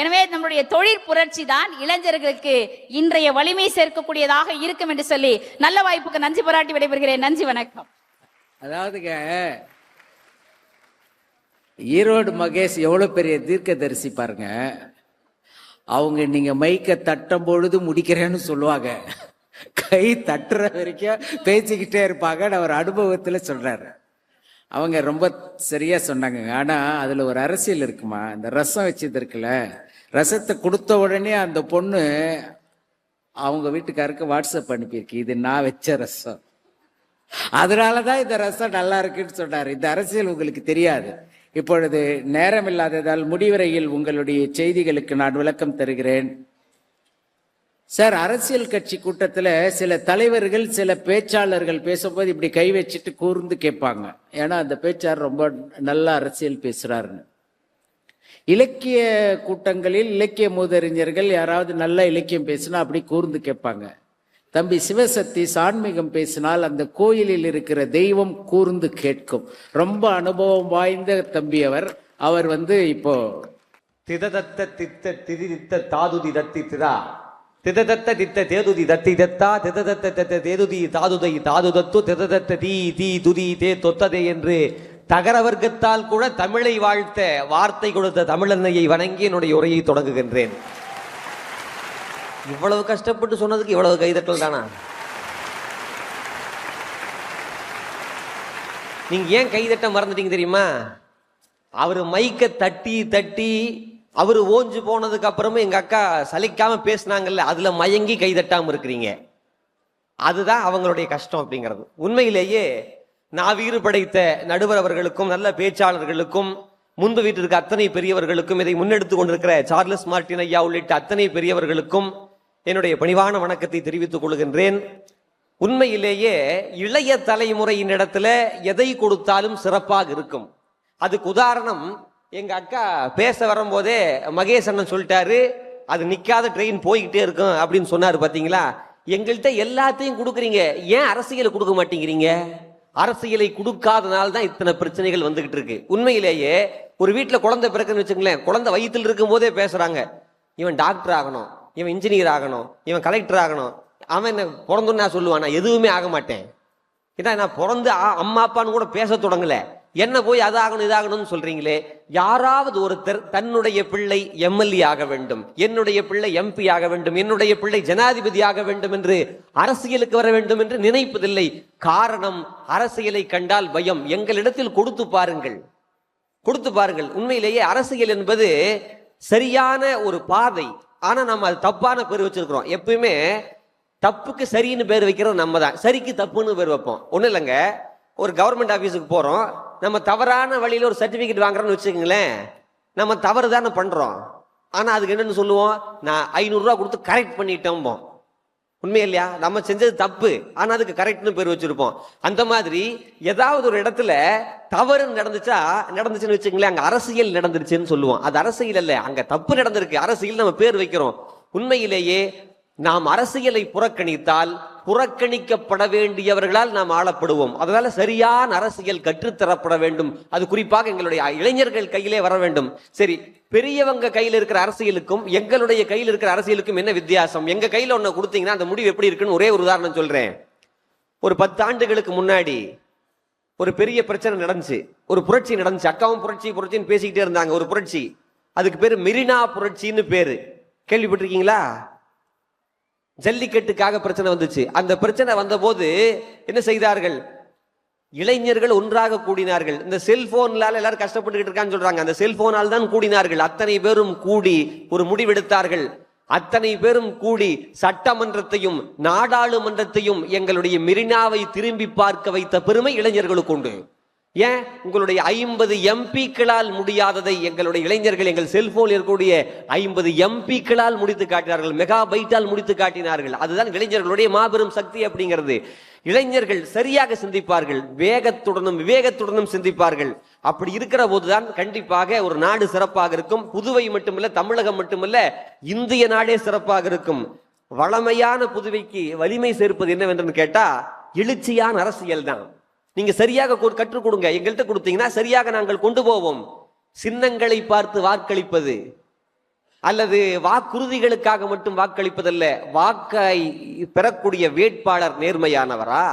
எனவே நம்முடைய தொழில் புரட்சி தான் இளைஞர்களுக்கு இன்றைய வலிமை சேர்க்கக்கூடியதாக இருக்கும் என்று சொல்லி நல்ல வாய்ப்புக்கு நன்றி பாராட்டி விடைபெறுகிறேன். நன்றி, வணக்கம். அதாவதுங்க, ஈரோடு மகேஷ் எவ்வளவு பெரிய தீர்க்கதரிசி பாருங்க. அவங்க நீங்க மைக்க தட்டும் பொழுது முடிக்கிறேன்னு சொல்லுவாங்க, கை தட்டுற வரைக்கும் பேசிக்கிட்டே இருப்பாங்க. நான் ஒரு அனுபவத்துல சொல்றாரு. அவங்க ரொம்ப சரியா சொன்னாங்க. ஆனா அதுல ஒரு அரசியல் இருக்குமா. இந்த ரசம் வச்சது இருக்குல்ல, ரசத்தை கொடுத்த உடனே அந்த பொண்ணு அவங்க வீட்டுக்காருக்கு வாட்ஸ்அப் அனுப்பியிருக்கு, இது நான் வச்ச ரசம், அதனாலதான் இந்த ரசம் நல்லா இருக்குன்னு சொன்னாரு. இந்த அரசியல் உங்களுக்கு தெரியாது. இப்பொழுது நேரம் இல்லாததால் முடிவரையில் உங்களுடைய செய்திகளுக்கு நான் விளக்கம் தருகிறேன். சார், அரசியல் கட்சி கூட்டத்தில் சில தலைவர்கள் சில பேச்சாளர்கள் பேசும்போது இப்படி கை வச்சுட்டு கூர்ந்து கேட்பாங்க. ஏன்னா அந்த பேச்சாளர் ரொம்ப நல்ல அரசியல் பேசுறாருன்னு. இலக்கிய கூட்டங்களில் இலக்கிய மூதறிஞர்கள் யாராவது நல்ல இலக்கியம் பேசினா அப்படி கூர்ந்து கேட்பாங்க. தம்பி சிவசக்தி ஆன்மீகம் பேசினால் அந்த கோயிலில் இருக்கிற தெய்வம் கூர்ந்து கேட்கும். ரொம்ப அனுபவம் வாய்ந்த தம்பி அவர். அவர் இப்போ திததத்த தித்த திதித்த தாதுதி தத்தி திதா திததத்த தித்த தேதுதி தத்தி தத்தா திததத்த தத்த தேதுதி தாதுதை தாதுதத்து திததத்த தீ தீ துதி தே தொத்ததே என்று தகர வர்க்கத்தால் கூட தமிழை வாழ்த்த வார்த்தை கொடுத்த தமிழன்னையை வணங்கி என்னுடைய உரையை தொடங்குகின்றேன். இவ்வளவு கஷ்டப்பட்டு சொன்னதுக்கு இவ்வளவு கைதட்டல் தானா? நீங்க ஏன் கைதட்ட மறந்துட்டீங்க தெரியுமா? அவரு மைக்க தட்டி தட்டி அவரு ஓஞ்சு போனதுக்கு அப்புறமும் எங்க அக்கா சலிக்காம பேசினாங்கல்ல, அதுல மயங்கி கைதட்டாம இருக்கிறீங்க. அதுதான் அவங்களுடைய கஷ்டம் அப்படிங்கிறது. உண்மையிலேயே நாவீறு படைத்த நடுவர் அவர்களுக்கும் நல்ல பேச்சாளர்களுக்கும் முன்பு வீட்டிற்கு அத்தனை பெரியவர்களுக்கும் இதை முன்னெடுத்துக் கொண்டிருக்கிற சார்லஸ் மார்டின் ஐயா உள்ளிட்ட அத்தனை பெரியவர்களுக்கும் என்னுடைய பணிவான வணக்கத்தை தெரிவித்துக் கொள்கின்றேன். உண்மையிலேயே இளைய தலைமுறையின் இடத்துல எதை கொடுத்தாலும் சிறப்பாக இருக்கும். அதுக்கு உதாரணம், எங்க அக்கா பேச வரும்போதே மகேஷ் அண்ணன் சொல்லிட்டாரு, அது நிக்காத ட்ரெயின் போய்கிட்டே இருக்கும் அப்படின்னு சொன்னாரு. பாத்தீங்களா, எங்கள்கிட்ட எல்லாத்தையும் கொடுக்குறீங்க, ஏன் அரசியலை கொடுக்க மாட்டேங்கிறீங்க? அரசியலை கொடுக்காதனால தான் இத்தனை பிரச்சனைகள் வந்துகிட்டு இருக்கு. உண்மையிலேயே ஒரு வீட்டுல குழந்தை பிறக்குன்னு வச்சுங்களேன், குழந்தை வயிற்றில் இருக்கும் போதே பேசுறாங்க, இவன் டாக்டர் ஆகணும், இவன் இன்ஜினியர் ஆகணும், இவன் கலெக்டர் ஆகணும். அவன் என்ன பிறந்துன்னு நான் சொல்லுவான், நான் எதுவுமே ஆக மாட்டேன். ஏன்னா நான் பிறந்து அம்மா அப்பான்னு கூட பேச தொடங்கல, என்ன போய் அதாகணும் இதாகணும்னு சொல்றீங்களே. யாராவது ஒருத்தர் தன்னுடைய பிள்ளை எம்எல்ஏ ஆக வேண்டும், என்னுடைய பிள்ளை எம்பி ஆக வேண்டும், என்னுடைய பிள்ளை ஜனாதிபதி ஆக வேண்டும் என்று அரசியலுக்கு வர வேண்டும் என்று நினைப்பதில்லை. காரணம், அரசியலை கண்டால் பயம். எங்களிடத்தில் கொடுத்து பாருங்கள், கொடுத்து பாருங்கள். உண்மையிலேயே அரசியல் என்பது சரியான ஒரு பாதை. ஆனா நம்ம அது தப்பான பேர் வச்சிருக்கிறோம். எப்பயுமே தப்புக்கு சரின்னு பேர் வைக்கிறது நம்ம தான், சரிக்கு தப்புன்னு பேர் வைப்போம். ஒன்றும் இல்லைங்க, ஒரு கவர்மெண்ட் ஆஃபீஸுக்கு போகிறோம், நம்ம தவறான வழியில் ஒரு சர்டிஃபிகேட் வாங்குறோன்னு வச்சுக்கோங்களேன், நம்ம தவறு தானே பண்ணுறோம். ஆனால் அதுக்கு என்னென்னு சொல்லுவோம், நான் 500 ரூபா கொடுத்து கரெக்ட் பண்ணிட்டோம். உண்மை இல்லையா? நம்ம செஞ்சது தப்பு, ஆனால் அதுக்கு கரெக்ட்னு பேர் வச்சிருப்போம். அந்த மாதிரி ஏதாவது ஒரு இடத்துல தவறு நடந்துச்சுன்னு வச்சுக்கங்களேன், அங்கே அரசியல் நடந்துருச்சுன்னு சொல்லுவோம். அது அரசியல் அல்ல, அங்கே தப்பு நடந்திருக்கு, அரசியல் நம்ம பேர் வைக்கிறோம். உண்மையிலேயே நாம் அரசியலை புறக்கணித்தால் புறக்கணிக்கப்பட வேண்டியவர்களால் நாம் ஆளப்படுவோம். அதனால சரியான அரசியல் கற்றுத்தரப்பட வேண்டும். அது குறிப்பாக எங்களுடைய இளைஞர்கள் கையிலே வர வேண்டும். சரி, பெரியவங்க கையில் இருக்கிற அரசியலுக்கும் எங்களுடைய கையில் இருக்கிற அரசியலுக்கும் என்ன வித்தியாசம்? எங்க கையில ஒண்ணு கொடுத்தீங்கன்னா அந்த முடிவு எப்படி இருக்குன்னு ஒரே ஒரு உதாரணம் சொல்றேன். ஒரு 10 ஆண்டுகளுக்கு முன்னாடி ஒரு பெரிய பிரச்சனை நடந்துச்சு, ஒரு புரட்சி நடந்துச்சு. அக்காவும் புரட்சின்னு பேசிக்கிட்டே இருந்தாங்க. ஒரு புரட்சி, அதுக்கு பேரு மெரினா புரட்சின்னு பேரு. கேள்விப்பட்டிருக்கீங்களா? ஜல்லிக்கட்டுக்காக பிரச்சனை வந்துச்சு. அந்த பிரச்சனை வந்த போது என்ன செய்தார்கள்? இளைஞர்கள் ஒன்றாக கூடினார்கள். இந்த செல்போன்லால எல்லாரும் கஷ்டப்பட்டுக்கிட்டு இருக்கான்னு சொல்றாங்க. அந்த செல்போனால் தான் கூடினார்கள். அத்தனை பேரும் கூடி ஒரு முடிவெடுத்தார்கள். அத்தனை பேரும் கூடி சட்டமன்றத்தையும் நாடாளுமன்றத்தையும் எங்களுடைய மெரினாவை திரும்பி பார்க்க வைத்த பெருமை இளைஞர்களுக்கு உண்டு. ஏன் உங்களுடைய 50 எம்பிக்களால் முடியாததை எங்களுடைய இளைஞர்கள் எங்கள் செல்போனில் இருக்கக்கூடிய 50 எம்பிக்களால் முடித்து காட்டினார்கள், மெகாபைட்டால் முடித்து காட்டினார்கள். அதுதான் இளைஞர்களுடைய மாபெரும் சக்தி அப்படிங்கிறது. இளைஞர்கள் சரியாக சிந்திப்பார்கள், வேகத்துடனும் விவேகத்துடனும் சிந்திப்பார்கள். அப்படி இருக்கிற போதுதான் கண்டிப்பாக ஒரு நாடு சிறப்பாக இருக்கும். புதுவை மட்டுமல்ல, தமிழகம் மட்டுமல்ல, இந்திய நாடே சிறப்பாக இருக்கும். வளமையான புதுவைக்கு வலிமை சேர்ப்பது என்னவென்று கேட்டா எழுச்சியான அரசியல் தான். நீங்க சரியாக கற்றுக் கொடுங்க, எங்கள்கிட்ட கொடுத்தீங்கன்னா சரியாக நாங்கள் கொண்டு போவோம். சின்னங்களை பார்த்து வாக்களிப்பது அல்லது வாக்குறுதிகளுக்காக மட்டும் வாக்களிப்பதல்ல. வாக்கை பெறக்கூடிய வேட்பாளர் நேர்மையானவரா,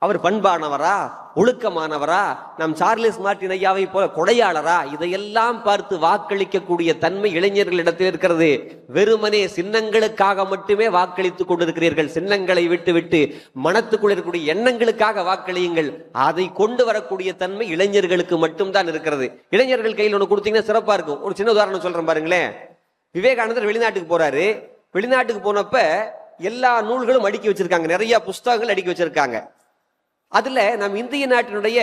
அவர் பண்பானவரா, ஒழுக்கமானவரா, நம் சார்லஸ் மார்ட்டின் ஐயாவை போல கொடையாளரா, இதையெல்லாம் பார்த்து வாக்களிக்கக்கூடிய தன்மை இளைஞர்களிடத்தில் இருக்கிறது. வெறுமனே சின்னங்களுக்காக மட்டுமே வாக்களித்துக் கொண்டிருக்கிறீர்கள். சின்னங்களை விட்டு மனத்துக்குள் இருக்கக்கூடிய எண்ணங்களுக்காக வாக்களியுங்கள். அதை கொண்டு வரக்கூடிய தன்மை இளைஞர்களுக்கு மட்டும்தான் இருக்கிறது. இளைஞர்கள் கையில் ஒன்று கொடுத்தீங்கன்னா சிறப்பா இருக்கும். ஒரு சின்ன உதாரணம் சொல்றேன் பாருங்களேன். விவேகானந்தர் வெளிநாட்டுக்கு போறாரு. வெளிநாட்டுக்கு போனப்ப எல்லா நூல்களும் அடுக்கி வச்சிருக்காங்க, நிறைய புஸ்தகங்கள் அடுக்கி வச்சிருக்காங்க. அதுல நம் இந்திய நாட்டினுடைய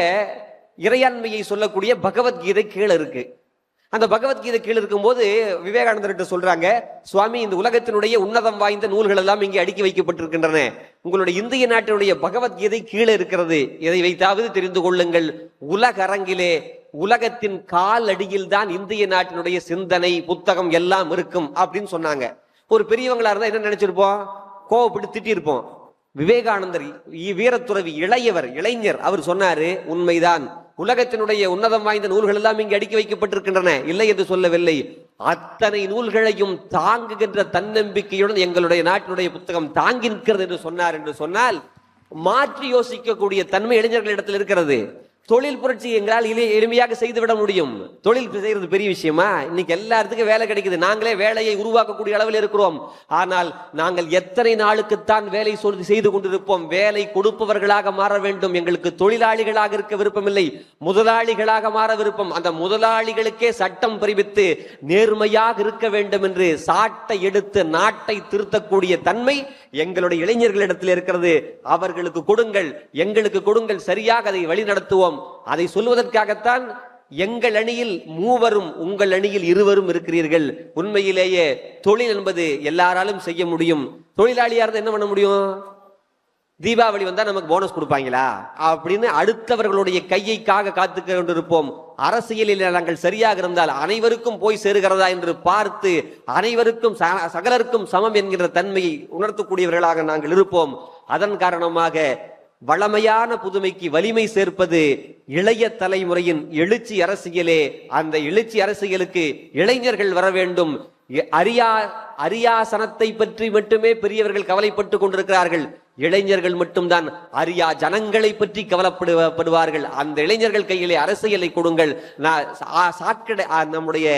இறையாண்மையை சொல்லக்கூடிய பகவத்கீதை கீழே இருக்கு. அந்த பகவத்கீதை கீழே இருக்கும்போது விவேகானந்தர்கிட்ட சொல்றாங்க, சுவாமி, இந்த உலகத்தினுடைய உன்னதம் வாய்ந்த நூல்கள் எல்லாம் இங்கே அடுக்கி வைக்கப்பட்டிருக்கின்றன. உங்களுடைய இந்திய நாட்டினுடைய பகவத்கீதை கீழே இருக்கிறது, இதை வைத்தாவது தெரிந்து கொள்ளுங்கள். உலக அரங்கிலே உலகத்தின் கால் அடியில் தான் இந்திய நாட்டினுடைய சிந்தனை புத்தகம் எல்லாம் இருக்கும் அப்படின்னு சொன்னாங்க. ஒரு பெரியவங்களா இருந்தா என்ன நினைச்சிருப்போம்? கோவப்பட்டு திட்டிருப்போம். விவேகானந்தர் வீரத்துறவி, இளைஞர், அவர் சொன்னாரு, உண்மைதான், உலகத்தினுடைய உன்னதம் வாய்ந்த நூல்கள் எல்லாம் இங்கு அடுக்கி வைக்கப்பட்டிருக்கின்றன, இல்லை என்று சொல்லவில்லை. அத்தனை நூல்களையும் தாங்குகின்ற தன்னம்பிக்கையுடன் எங்களுடைய நாட்டினுடைய புத்தகம் தாங்கி நிற்கிறது என்று சொன்னார். என்று சொன்னால் மாற்றி யோசிக்கக்கூடிய தன்மை இளைஞர்களிடத்தில் இருக்கிறது. தொழில் புரட்சி எங்களால் எளிமையாக செய்துவிட முடியும். தொழில் செய்யறது பெரிய விஷயமா? இன்னைக்கு எல்லாத்துக்கும் வேலை கிடைக்குது, நாங்களே வேலையை உருவாக்கக்கூடிய அளவில் இருக்கிறோம். ஆனால் நாங்கள் எத்தனை நாளுக்குத்தான் வேலை செய்து கொண்டிருப்போம்? வேலை கொடுப்பவர்களாக மாற வேண்டும். எங்களுக்கு தொழிலாளிகளாக இருக்க விருப்பமில்லை, முதலாளிகளாக மாற விருப்பம். அந்த முதலாளிகளுக்கே சட்டம் பிரிவித்து நேர்மையாக இருக்க வேண்டும் என்று சாட்டை எடுத்து நாட்டை திருத்தக்கூடிய தன்மை எங்களுடைய இளைஞர்களிடத்தில் இருக்கிறது. அவர்களுக்கு கொடுங்கள், எங்களுக்கு கொடுங்கள், சரியாக அதை வழிநடத்துவோம். அதை சொல்வதற்காகத்தான் எங்கள் அணியில் 3 உங்கள் அணியில் 2 இருக்கிறீர்கள். உண்மையிலேயே தொழில் என்பது எல்லாராலும் செய்ய முடியும். தொழிலாளியா இருந்தா என்ன பண்ண முடியும்? தீபாவளி வந்தா நமக்கு போனஸ் கொடுப்பாங்களா அப்படின்னு அடுத்தவர்களுடைய கையைக்காக காத்துக்க கொண்டிருப்போம். அரசியலில் நாங்கள் சரியாக இருந்தால் அனைவருக்கும் போய் சேருகிறதா என்று பார்த்து அனைவருக்கும் சகலருக்கும் சமம் என்கிற தன்மையை உணர்த்தக்கூடியவர்களாக நாங்கள் இருப்போம். அதன் காரணமாக வளமையான புதுமைக்கு வலிமை சேர்ப்பது இளைய தலைமுறையின் எழுச்சி அரசியலே. அந்த எழுச்சி அரசியலுக்கு இளைஞர்கள் வர வேண்டும். அரியாசனத்தை பற்றி மட்டுமே பெரியவர்கள் கவலைப்பட்டு கொண்டிருக்கிறார்கள். இளைஞர்கள் மட்டும்தான் அரியா ஜனங்களை பற்றி கவலைப்படுவார்கள். அந்த இளைஞர்கள் கையிலே அரசியலை கொடுங்கள். நம்முடைய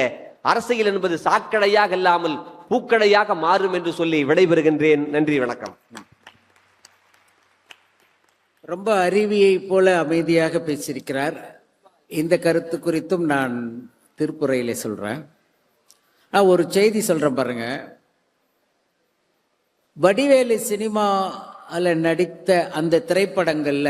அரசியல் என்பது சாக்கடையாக இல்லாமல் பூக்கடையாக மாறும் என்று சொல்லி விடைபெறுகின்றேன். நன்றி, வணக்கம். ரொம்ப அறிவியை போல அமைதியாக பேசியிருக்கிறார். இந்த கருத்து குறித்தும் நான் திருப்புரையிலே சொல்றேன். நான் ஒரு செய்தி சொல்றேன் பாருங்க. வடிவேலு சினிமால நடித்த அந்த திரைப்படங்கள்ல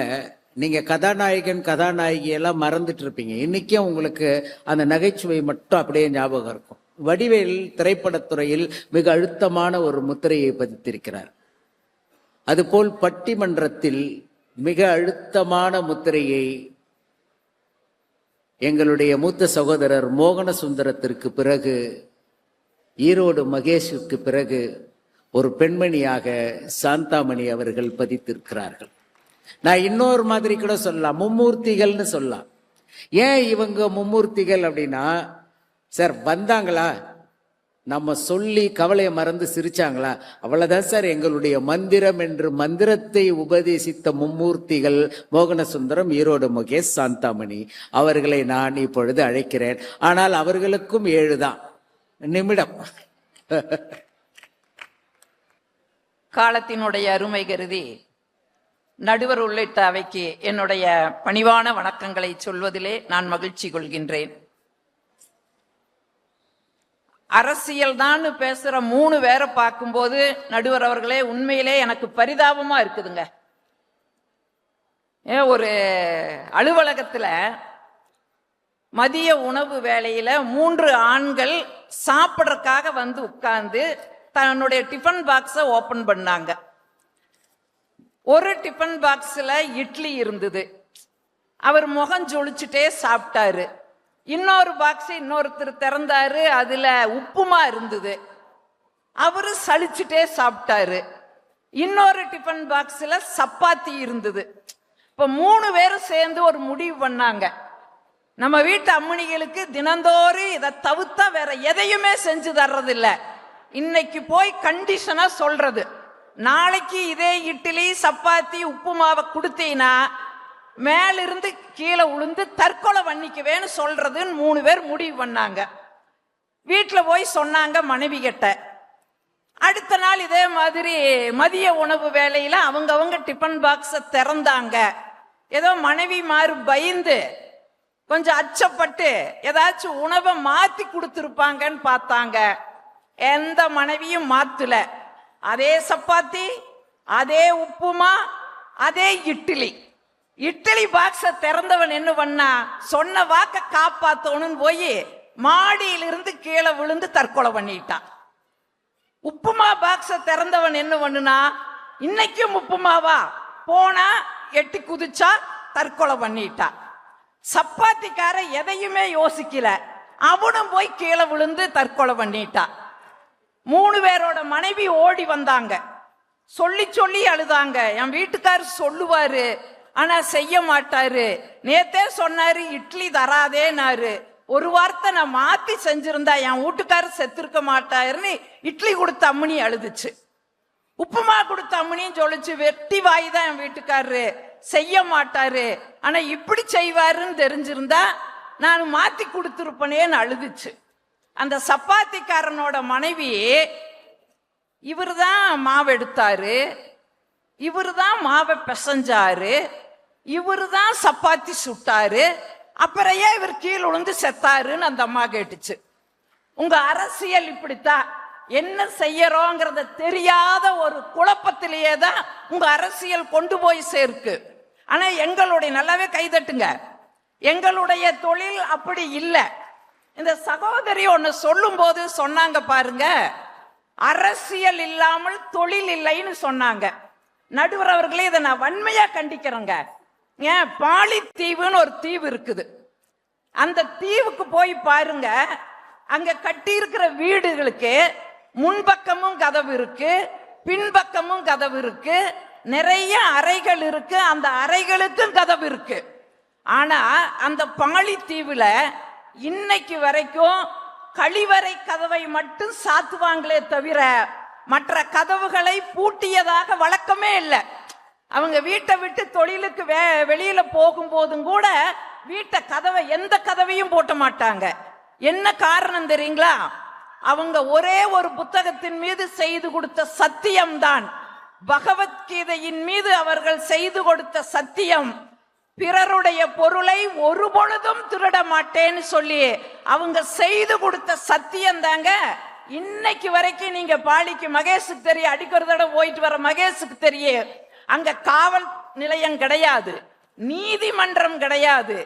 நீங்க கதாநாயகி எல்லாம் மறந்துட்டு இருப்பீங்க. இன்னைக்கும் உங்களுக்கு அந்த நகைச்சுவை மட்டும் அப்படியே ஞாபகம் இருக்கும். வடிவேல் திரைப்படத்துறையில் மிக அழுத்தமான ஒரு முத்திரையை பதித்திருக்கிறார். அதுபோல் பட்டிமன்றத்தில் மிக அழுத்தமான முத்திரையை எங்களுடைய மூத்த சகோதரர் மோகன சுந்தரத்திற்கு பிறகு, ஈரோடு மகேஷுக்கு பிறகு ஒரு பெண்மணியாக சாந்தாமணி அவர்கள் பதித்திருக்கிறார்கள். நான் இன்னொரு மாதிரி கூட சொல்லலாம், மும்மூர்த்திகள்னு சொல்லலாம். ஏன் இவங்க மும்மூர்த்திகள் அப்படின்னா, சார் வந்தாங்களா, நம்ம சொல்லி கவலையை மறந்து சிரிச்சாங்களா, அவ்வளவுதான் சார் எங்களுடைய மந்திரம் என்று மந்திரத்தை உபதேசித்த மும்மூர்த்திகள் மோகனசுந்தரம், ஈரோடு மகேஷ், சாந்தாமணி அவர்களை நான் இப்பொழுது அழைக்கிறேன். ஆனால் அவர்களுக்கும் 7 தான் நிமிடம். காலத்தினுடைய அருமை கருதி நடுவர் உள்ளிட்ட அவைக்கு என்னுடைய பணிவான வணக்கங்களை சொல்வதிலே நான் மகிழ்ச்சி கொள்கின்றேன். அரசியல் தான் பேசுற 3 பேரை பார்க்கும்போது நடுவர் அவர்களே உண்மையிலே எனக்கு பரிதாபமா இருக்குதுங்க. ஒரு அலுவலகத்துல மதிய உணவு வேளையில 3 ஆண்கள் சாப்பிட்றதுக்காக வந்து உட்கார்ந்து தன்னுடைய டிஃபன் பாக்ஸை ஓபன் பண்ணாங்க. ஒரு டிஃபன் பாக்ஸ்ல இட்லி இருந்தது, அவர் முகம் ஜொலிச்சுட்டே சாப்பிட்டாரு. இன்னொரு பாக்ஸ் இன்னொருத்தர் திறந்தாரு, அதுல உப்புமா இருந்தது, அவரு சலிச்சுட்டே சாப்பிட்டாரு. இன்னொரு டிஃபன் பாக்ஸ்ல சப்பாத்தி இருந்தது. இப்ப 3 பேரும் சேர்ந்து ஒரு முடிவு பண்ணாங்க, நம்ம வீட்டு அம்மணிகளுக்கு தினந்தோறும் இதை தவிர்த்தா வேற எதையுமே செஞ்சு தர்றதில்ல, இன்னைக்கு போய் கண்டிஷனா சொல்றது, நாளைக்கு இதே இட்லி சப்பாத்தி உப்புமாவை கொடுத்தீங்கன்னா மேலிருந்து கீழே உளுந்து தற்கொலை பண்ணிக்குவேன்னு சொல்றதுன்னு 3 பேர் முடிவு பண்ணாங்க. வீட்டுல போய் சொன்னாங்க மனைவி கிட்ட. அடுத்த நாள் இதே மாதிரி மதிய உணவு வேளையில அவங்க டிஃபன் பாக்ஸ திறந்தாங்க. ஏதோ மனைவி மாறு பயந்து கொஞ்சம் அச்சப்பட்டு ஏதாச்சும் உணவை மாத்தி கொடுத்துருப்பாங்கன்னு பார்த்தாங்க. எந்த மனைவியும் மாத்தல. அதே சப்பாத்தி, அதே உப்புமா, அதே இட்லி. இட்லி பாக்ஸ திறந்தவன் என்ன பண்ணா, சொன்ன வாக்க காப்பாத்தணும்னு போய் மாடியிலிருந்து கீழே விழுந்து தற்கொலை பண்ணிட்டான். உப்புமா பாக்ஸ திறந்தவன் என்ன பண்ணுனா, இன்னைக்கும் உப்புமாவா போனா எட்டி குதிச்சா தற்கொலை பண்ணிட்டான். சப்பாத்திக்கார எதையுமே யோசிக்கல, அவனும் போய் கீழே விழுந்து தற்கொலை பண்ணிட்டான். 3 பேரோட மனைவி ஓடி வந்தாங்க, சொல்லி சொல்லி அழுதாங்க. என் வீட்டுக்காரர் சொல்லுவாரு ஆனா செய்ய மாட்டாரு, நேத்தே சொன்னாரு இட்லி தராதேனாரு, ஒரு வார்த்தை நான் மாத்தி செஞ்சிருந்தா என் வீட்டுக்காரர் செத்திருக்க மாட்டாருன்னு இட்லி கொடுத்த அம்மனி அழுதுச்சு. உப்புமா கொடுத்த அம்மனியும் சொல்லிச்சு, வெட்டி வாய் தான் என் வீட்டுக்காரரு, செய்ய மாட்டாரு, ஆனா இப்படி செய்வாருன்னு தெரிஞ்சிருந்தா நான் மாத்தி கொடுத்துருப்பனேன்னு அழுதுச்சு. அந்த சப்பாத்திக்காரனோட மனைவி, இவர் தான் மாவு எடுத்தாரு, இவர் தான் மாவை பிசைஞ்சாரு, இவர் தான் சப்பாத்தி சுட்டாரு, அப்புறம் ஏன் இவர் கீழே விழுந்து செத்தாருன்னு அந்த அம்மா கேட்டுச்சு. உங்க அரசியல் இப்படித்தான், என்ன செய்யறோங்கிறத தெரியாத ஒரு குழப்பத்திலேயே தான் உங்க அரசியல் கொண்டு போய் சேர்க்கு. ஆனா எங்களுடைய, நல்லாவே கைதட்டுங்க, எங்களுடைய தொழில் அப்படி இல்லை. இந்த சகோதரி ஒன்னு சொல்லும் போது சொன்னாங்க பாருங்க, அரசியல் இல்லாமல் தொழில் இல்லைன்னு சொன்னாங்க. நடுவர் அவர்களே, இதை நான் வன்மையா கண்டிக்கிறேங்க. ஏன், பாலித்தீவுன்னு ஒரு தீவு இருக்குது, அந்த தீவுக்கு போய் பாருங்க, அங்க கட்டி இருக்கிற வீடுகளுக்கு முன்பக்கமும் கதவு இருக்கு, பின்பக்கமும் கதவு இருக்கு, நிறைய அறைகள் இருக்கு, அந்த அறைகளுக்கும் கதவு இருக்கு. ஆனா அந்த பாலித்தீவுல இன்னைக்கு வரைக்கும் கழிவறை கதவை மட்டும் சாத்துவாங்களே தவிர மற்ற கதவுகளை பூட்டியதாக வழக்கமே இல்லை. அவங்க வீட்டை விட்டு தொழிலுக்கு வெளியில போகும்போதும் கூட வீட்டை கதவை, எந்த கதவையும் போட்ட மாட்டாங்க. என்ன காரணம் தெரியுங்களா? அவங்க ஒரே ஒரு புத்தகத்தின் மீது செய்து கொடுத்த சத்தியம்தான், பகவத்கீதையின் மீது அவர்கள் செய்து கொடுத்த சத்தியம், பிறருடைய பொருளை ஒரு பொழுதும் திருட மாட்டேன்னு சொல்லி அவங்க செய்து கொடுத்த சத்தியம் தாங்க இன்னைக்கு வரைக்கும். நீங்க பாலிக்கு மகேஷுக்கு தெரியும், அடிக்கிற தடவை போயிட்டு வர மகேஷுக்கு தெரியும், அங்க காவல் நிலையம் கிடையாது, நீதிமன்றம் கிடையாது,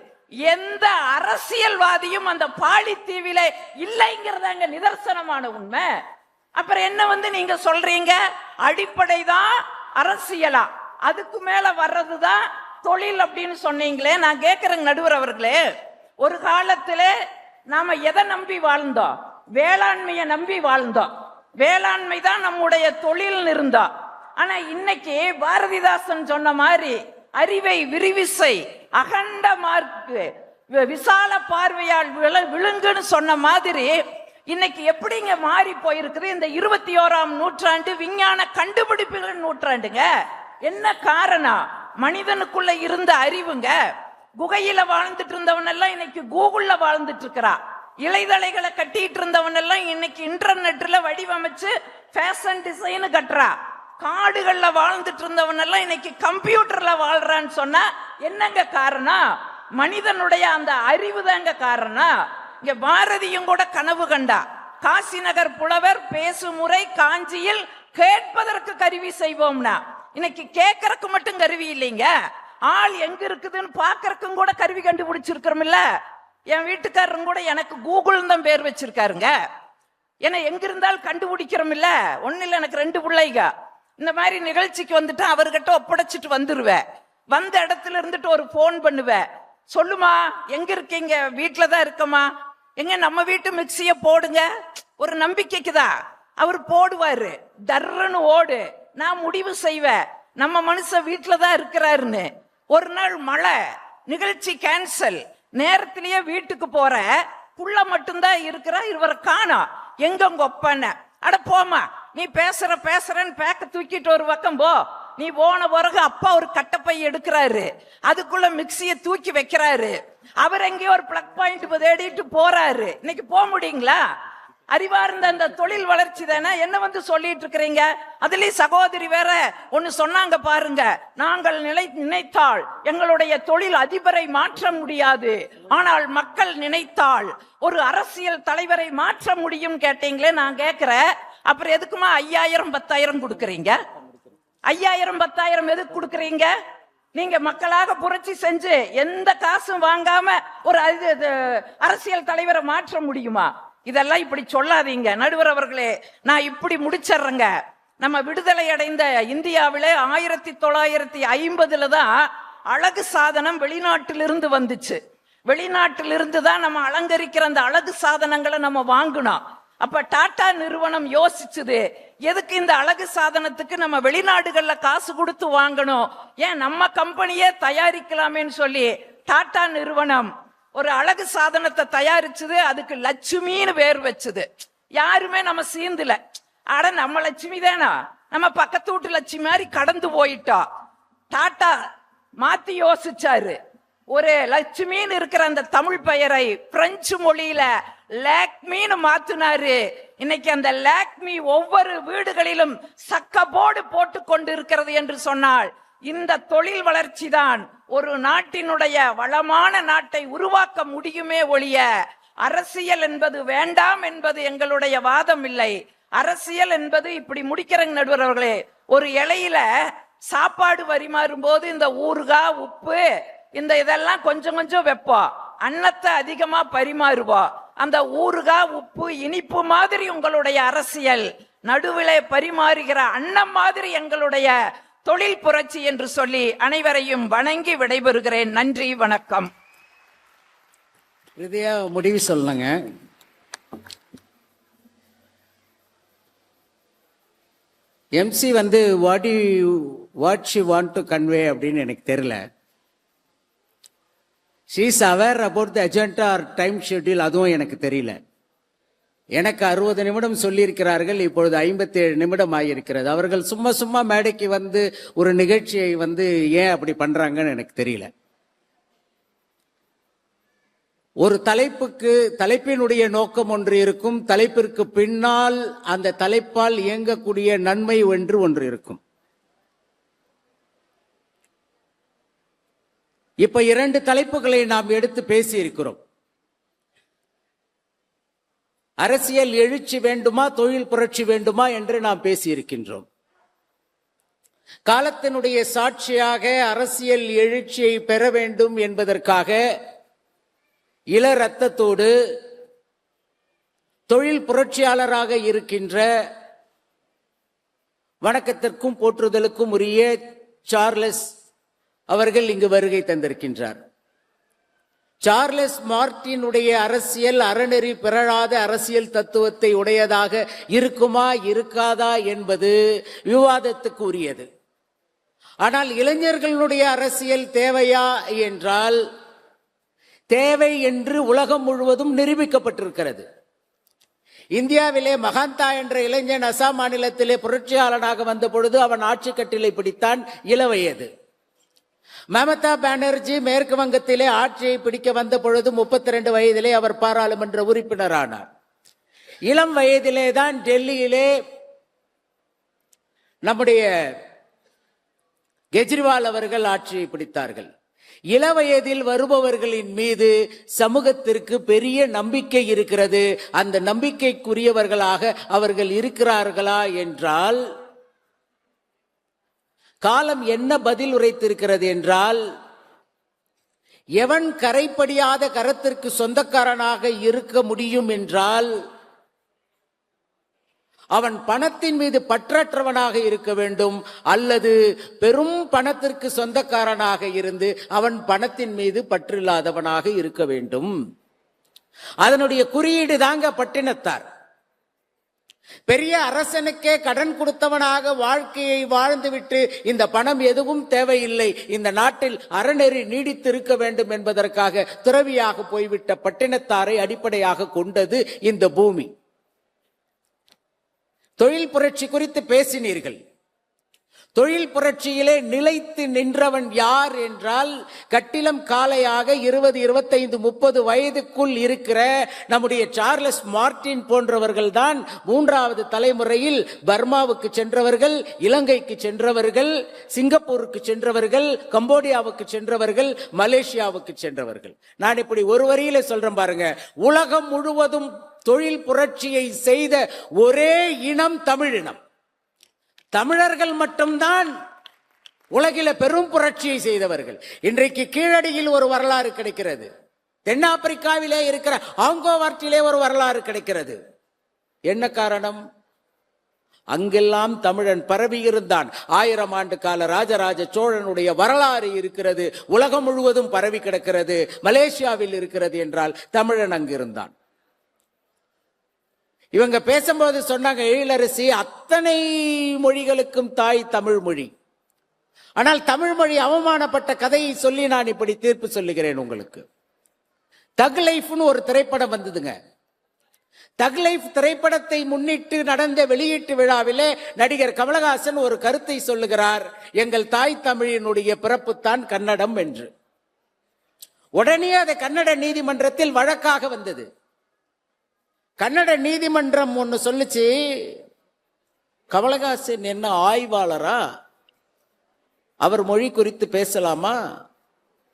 எந்த அரசியல்வாதியும் அந்த பாலித்தீவில இல்லைங்கிறதாங்க நிதர்சனமான உண்மை. அப்புறம் என்ன நீங்க சொல்றீங்க, அடிப்படை தான் அரசியலா, அதுக்கு மேல வர்றதுதான் தொழில் அப்படின்னு சொன்னீங்களே. நான் கேட்கிறேங்க நடுவர் அவர்களே, ஒரு காலத்துல நாம எதை நம்பி வாழ்ந்தோம்? வேளாண்மையை நம்பி வாழ்ந்தோம், வேளாண்மை தான் நம்முடைய தொழில் இருந்தோம். ஆனா இன்னைக்கு பாரதிதாசன் சொன்ன மாதிரி அறிவை விரிவிசை அகண்ட மார்க்கு விசால பார்வையால் விழுங்குன்னு சொன்ன மாதிரி இன்னைக்கு எப்படிங்க மாறி போயிருக்குது? இந்த 21ஆம் நூற்றாண்டு விஞ்ஞான கண்டுபிடிப்புகள் நூற்றாண்டுங்க. என்ன காரணம்? மனிதனுக்குள்ள இருந்த அறிவுங்க. குகையில வாழ்ந்துட்டு இருந்தவன் எல்லாம் இன்னைக்கு கூகுள்ல வாழ்ந்துட்டு இருக்கிறா. இலைதலைகளை கட்டிட்டு இருந்தவன் எல்லாம் இன்னைக்கு இன்டர்நெட்ல வடிவமைச்சு ஃபேஷன் டிசைன் கட்டுறா. காடுகள்ல வாழ்ந்துட்டு இருந்தவன் எல்லாம் இன்னைக்கு கம்ப்யூட்டர்ல வாழ்றான்னு சொன்னா என்னங்க காரணம்? மனிதனுடைய அந்த அறிவு தாங்க காரணம். இங்க பாரதியும் கூட கனவு கண்டா, காசி நகர் புலவர் பேசுமுறை காஞ்சியில் கேட்பதற்கு கருவி செய்வோம்னா. இன்னைக்கு கேட்கறதுக்கு மட்டும் கருவி இல்லைங்க, ஆள் எங்க இருக்குதுன்னு பாக்கறதுக்கும் கூட கருவி கண்டுபிடிச்சிருக்கிறோம் இல்ல. என் வீட்டுக்காரரும் கூட எனக்கு கூகுள் தான் பேர் வச்சிருக்காருங்க. ஏன்னா எங்க இருந்தாலும் கண்டுபிடிக்கிறோம் இல்ல. ஒண்ணு இல்ல, எனக்கு 2 பிள்ளைங்க. இந்த மாதிரி நிகழ்ச்சிக்கு வந்துட்டு அவர்கிட்ட ஒப்படைச்சிட்டு வந்துருவேன். வந்த இடத்துல இருந்துட்டு ஒரு போன் பண்ணுவேன், சொல்லுமா எங்க இருக்கீங்க? வீட்டுலதான் இருக்கமா. எங்க நம்ம வீட்டு மிக்சிய போடுங்க. ஒரு நம்பிக்கைக்குதான் அவர் போடுவாரு. தர்றன்னு ஓடு, நான் முடிவு செய்வேன் நம்ம மனுஷன் வீட்டுலதான் இருக்கிறாருன்னு. ஒரு நாள் மழை, நிகழ்ச்சி கேன்சல், நேரத்திலேயே வீட்டுக்கு போற, புள்ள மட்டும்தான் இருக்கிறா, இவரை காணோம். எங்க உங்க ஒப்பான? அட போமா, நீ பேசுறன்னு பேக்க தூக்கிட்டு ஒரு பக்கம் போ. நீ போன பிறகு அப்பா ஒரு கட்டப்பை எடுக்கிறாரு, அதுக்குள்ள மிக்சிய தூக்கி வைக்கிறாரு. அவர் எங்கேயோ ஒரு பிளக் பாயிண்ட் தேடிட்டு போறாரு. இன்னைக்கு போக முடியுங்களா? அறிவார்ந்த அந்த தொழில் வளர்ச்சி தானே. என்ன வந்து சொல்லிட்டு இருக்கிறீங்க? அதுலயும் சகோதரி வேற ஒன்னு சொன்னாங்க பாருங்க, நாங்கள் நினைத்தால் எங்களுடைய தொழில் அதிபரை மாற்ற முடியாது, ஆனால் மக்கள் நினைத்தால் ஒரு அரசியல் தலைவரை மாற்ற முடியும் கேட்டீங்களே. நான் கேட்கிறேன், அப்புறம் எதுக்குமா 5000 10,000 கொடுக்கறீங்க? 5000 10,000 எதுக்கு கொடுக்கறீங்க? நீங்க மக்களாக புரட்சி செஞ்சு எந்த காசும் வாங்காம ஒரு அரசியல் தலைவரை மாற்ற முடியுமா? இதெல்லாம் இப்படி சொல்லாதீங்க நடுவர் அவர்களே. நான் இப்படி முடிச்சிடுறேங்க. நம்ம விடுதலை அடைந்த இந்தியாவிலே 1950 தான் அழகு சாதனம் வெளிநாட்டிலிருந்து வந்துச்சு. வெளிநாட்டிலிருந்து தான் நம்ம அலங்கரிக்கிற அந்த அழகு சாதனங்களை நம்ம வாங்கினோம். அப்ப டாடா நிறுவனம் யோசிச்சுது, எதுக்கு இந்த அழகு சாதனத்துக்கு நம்ம வெளிநாடுகள்ல காசு கொடுத்து வாங்கணும், ஏன் நம்ம கம்பெனியே தயாரிக்கலாமேன்னு சொல்லி டாடா நிறுவனம் ஒரு அழகு சாதனத்தை தயாரிச்சது. அதுக்கு லட்சுமின்னு பேர் வச்சது. யாருமே நம்ம சீந்துல, அட நம்ம லட்சுமி தானா, நம்ம பக்கத்து வீட்டு லட்சுமி மாதிரி கடந்து போயிட்டோம். டாடா மாத்தி யோசிச்சாரு, ஒரு லட்சுமின்னு இருக்கிற அந்த தமிழ் பெயரை பிரெஞ்சு மொழியில லாக்மின்னு மாத்தினாரு. இன்னைக்கு அந்த லாக்மி ஒவ்வொரு வீடுகளிலும் சக்கப்போடு போட்டு கொண்டு இருக்கிறது என்று சொன்னால், இந்த தொழில் வளர்ச்சி தான் ஒரு நாட்டினுடைய வளமான நாட்டை உருவாக்க முடியுமே ஒழிய அரசியல் என்பது வேண்டாம் என்பது எங்களுடைய வாதம் இல்லை. அரசியல் என்பது இப்படி முடிக்கிறங்க நடுவர் அவர்களே. ஒரு இலையில சாப்பாடு பரிமாறும் போது இந்த ஊறுகாய் உப்பு இந்த இதெல்லாம் கொஞ்சம் கொஞ்சம் வைப்போம், அன்னத்தை அதிகமா பரிமாறுவோம். அந்த ஊறுகாய் உப்பு இனிப்பு மாதிரி உங்களுடைய அரசியல், நடுவிலே பரிமாறுகிற அன்னம் மாதிரி எங்களுடைய தொழில் புரட்சி என்று சொல்லி அனைவரையும் வணங்கி விடைபெறுகிறேன். நன்றி, வணக்கம். இறுதியா முடிவு சொல்லுங்க. எம்சி வந்து what she want to convey அப்படின்னு எனக்கு தெரியல. She is aware about the agenda or time schedule, அதுவும் எனக்கு தெரியல. எனக்கு 60 நிமிடம் சொல்லியிருக்கிறார்கள், இப்பொழுது 57 நிமிடம் ஆகியிருக்கிறது. அவர்கள் சும்மா சும்மா மேடைக்கு வந்து ஒரு நிகழ்ச்சியை வந்து ஏன் அப்படி பண்றாங்கன்னு எனக்கு தெரியல. ஒரு தலைப்பினுடைய நோக்கம் ஒன்று இருக்கும், தலைப்பிற்கு பின்னால் அந்த தலைப்பால் இயங்கக்கூடிய நன்மை ஒன்று இருக்கும். இப்ப 2 தலைப்புகளை நாம் எடுத்து பேசி இருக்கிறோம். அரசியல் எழுச்சி வேண்டுமா, தொழில் புரட்சி வேண்டுமா என்று நாம் பேசி இருக்கின்றோம். காலத்தினுடைய சாட்சியாக அரசியல் எழுச்சியை பெற வேண்டும் என்பதற்காக இள ரத்தத்தோடு தொழில் புரட்சியாளராக இருக்கின்ற வணக்கத்திற்கும் போற்றுதலுக்கும் உரிய சார்லஸ் அவர்கள் இங்கு வருகை தந்திருக்கின்றார். சார்லஸ் மார்ட்டினுடைய அரசியல் அறநெறி பிறழாத அரசியல் தத்துவத்தை உடையதாக இருக்குமா இருக்காதா என்பது விவாதத்துக்கு உரியது. ஆனால் இளைஞர்களுடைய அரசியல் தேவையா என்றால் தேவை என்று உலகம் முழுவதும் நிரூபிக்கப்பட்டிருக்கிறது. இந்தியாவிலே மகாந்தா என்ற இளைஞன் அசாம் மாநிலத்திலே புரட்சியாளனாக வந்த பொழுது அவன் ஆட்சி கட்டிலை பிடித்தான், இளவயது. மமதா பானர்ஜி மேற்கு வங்கத்திலே ஆட்சியை பிடிக்க வந்த பொழுது 32 வயதிலே அவர் பாராளுமன்ற உறுப்பினரானார். இளம் வயதிலே தான் டெல்லியிலே நம்முடைய கெஜ்ரிவால் அவர்கள் ஆட்சியை பிடித்தார்கள். இளவயதில் வருபவர்களின் மீது சமூகத்திற்கு பெரிய நம்பிக்கை இருக்கிறது. அந்த நம்பிக்கைக்குரியவர்களாக அவர்கள் இருக்கிறார்களா என்றால், காலம் என்ன பதில் உரைத்திருக்கிறது என்றால், எவன் கரைப்படியாத கரத்திற்கு சொந்தக்காரனாக இருக்க முடியும் என்றால் அவன் பணத்தின் மீது பற்றற்றவனாக இருக்க வேண்டும், அல்லது பெரும் பணத்திற்கு சொந்தக்காரனாக இருந்து அவன் பணத்தின் மீது பற்றில்லாதவனாக இருக்க வேண்டும். அதனுடைய குறியீடு தாங்க பட்டினத்தார். பெரிய அரசனுக்கே கடன் கொடுத்தவனாக வாழ்க்கையை வாழ்ந்துவிட்டு இந்த பணம் எதுவும் தேவையில்லை, இந்த நாட்டில் அறநெறி நீடித்து இருக்க வேண்டும் என்பதற்காக துறவியாக போய்விட்ட பட்டினத்தாரை அடிப்படையாக கொண்டது இந்த பூமி. தொழில் புரட்சி குறித்து பேசினீர்கள். தொழில் புரட்சியிலே நிலைத்து நின்றவன் யார் என்றால், கட்டிலம் காலையாக 20, 25, 30 வயதுக்குள் இருக்கிற நம்முடைய சார்லஸ் மார்டின் போன்றவர்கள் தான் 3வது தலைமுறையில் பர்மாவுக்கு சென்றவர்கள், இலங்கைக்கு சென்றவர்கள், சிங்கப்பூருக்கு சென்றவர்கள், கம்போடியாவுக்கு சென்றவர்கள், மலேசியாவுக்கு சென்றவர்கள். நான் இப்படி ஒரு வரியில சொல்றேன் பாருங்க, உலகம் முழுவதும் தொழில் புரட்சியை செய்த ஒரே இனம் தமிழினம். தமிழர்கள் மட்டும்தான் உலகில பெரும் புரட்சியை செய்தவர்கள். இன்றைக்கு கீழடியில் ஒரு வரலாறு கிடைக்கிறது, தென்னாப்பிரிக்காவிலே இருக்கிற ஆங்கோவார்ட்டிலே ஒரு வரலாறு கிடைக்கிறது. என்ன காரணம்? அங்கெல்லாம் தமிழன் பரவி இருந்தான். 1000 ஆண்டு கால ராஜராஜ சோழனுடைய வரலாறு இருக்கிறது, உலகம் முழுவதும் பரவி கிடக்கிறது. மலேசியாவில் இருக்கிறது என்றால் தமிழன் அங்கிருந்தான். இவங்க பேசும்போது சொன்னாங்க, எழிலரசி அத்தனை மொழிகளுக்கும் தாய் தமிழ் மொழி. ஆனால் தமிழ் மொழி அவமானப்பட்ட கதையை சொல்லி நான் இப்படி தீர்ப்பு சொல்லுகிறேன் உங்களுக்கு. தக் லைஃப்னு ஒரு திரைப்படம் வந்ததுங்க. தக் லைஃப் திரைப்படத்தை முன்னிட்டு நடந்த வெளியீட்டு விழாவிலே நடிகர் கமலஹாசன் ஒரு கருத்தை சொல்லுகிறார், எங்கள் தாய் தமிழினுடைய பிறப்புத்தான் கன்னடம் என்று. உடனே அது கன்னட நீதிமன்றத்தில் வழக்காக வந்தது. கன்னட நீதிமன்றம் ஒன்னு சொல்லுச்சு, கமலஹாசன் என்ன ஆய்வாளரா? அவர் மொழி குறித்து பேசலாமா?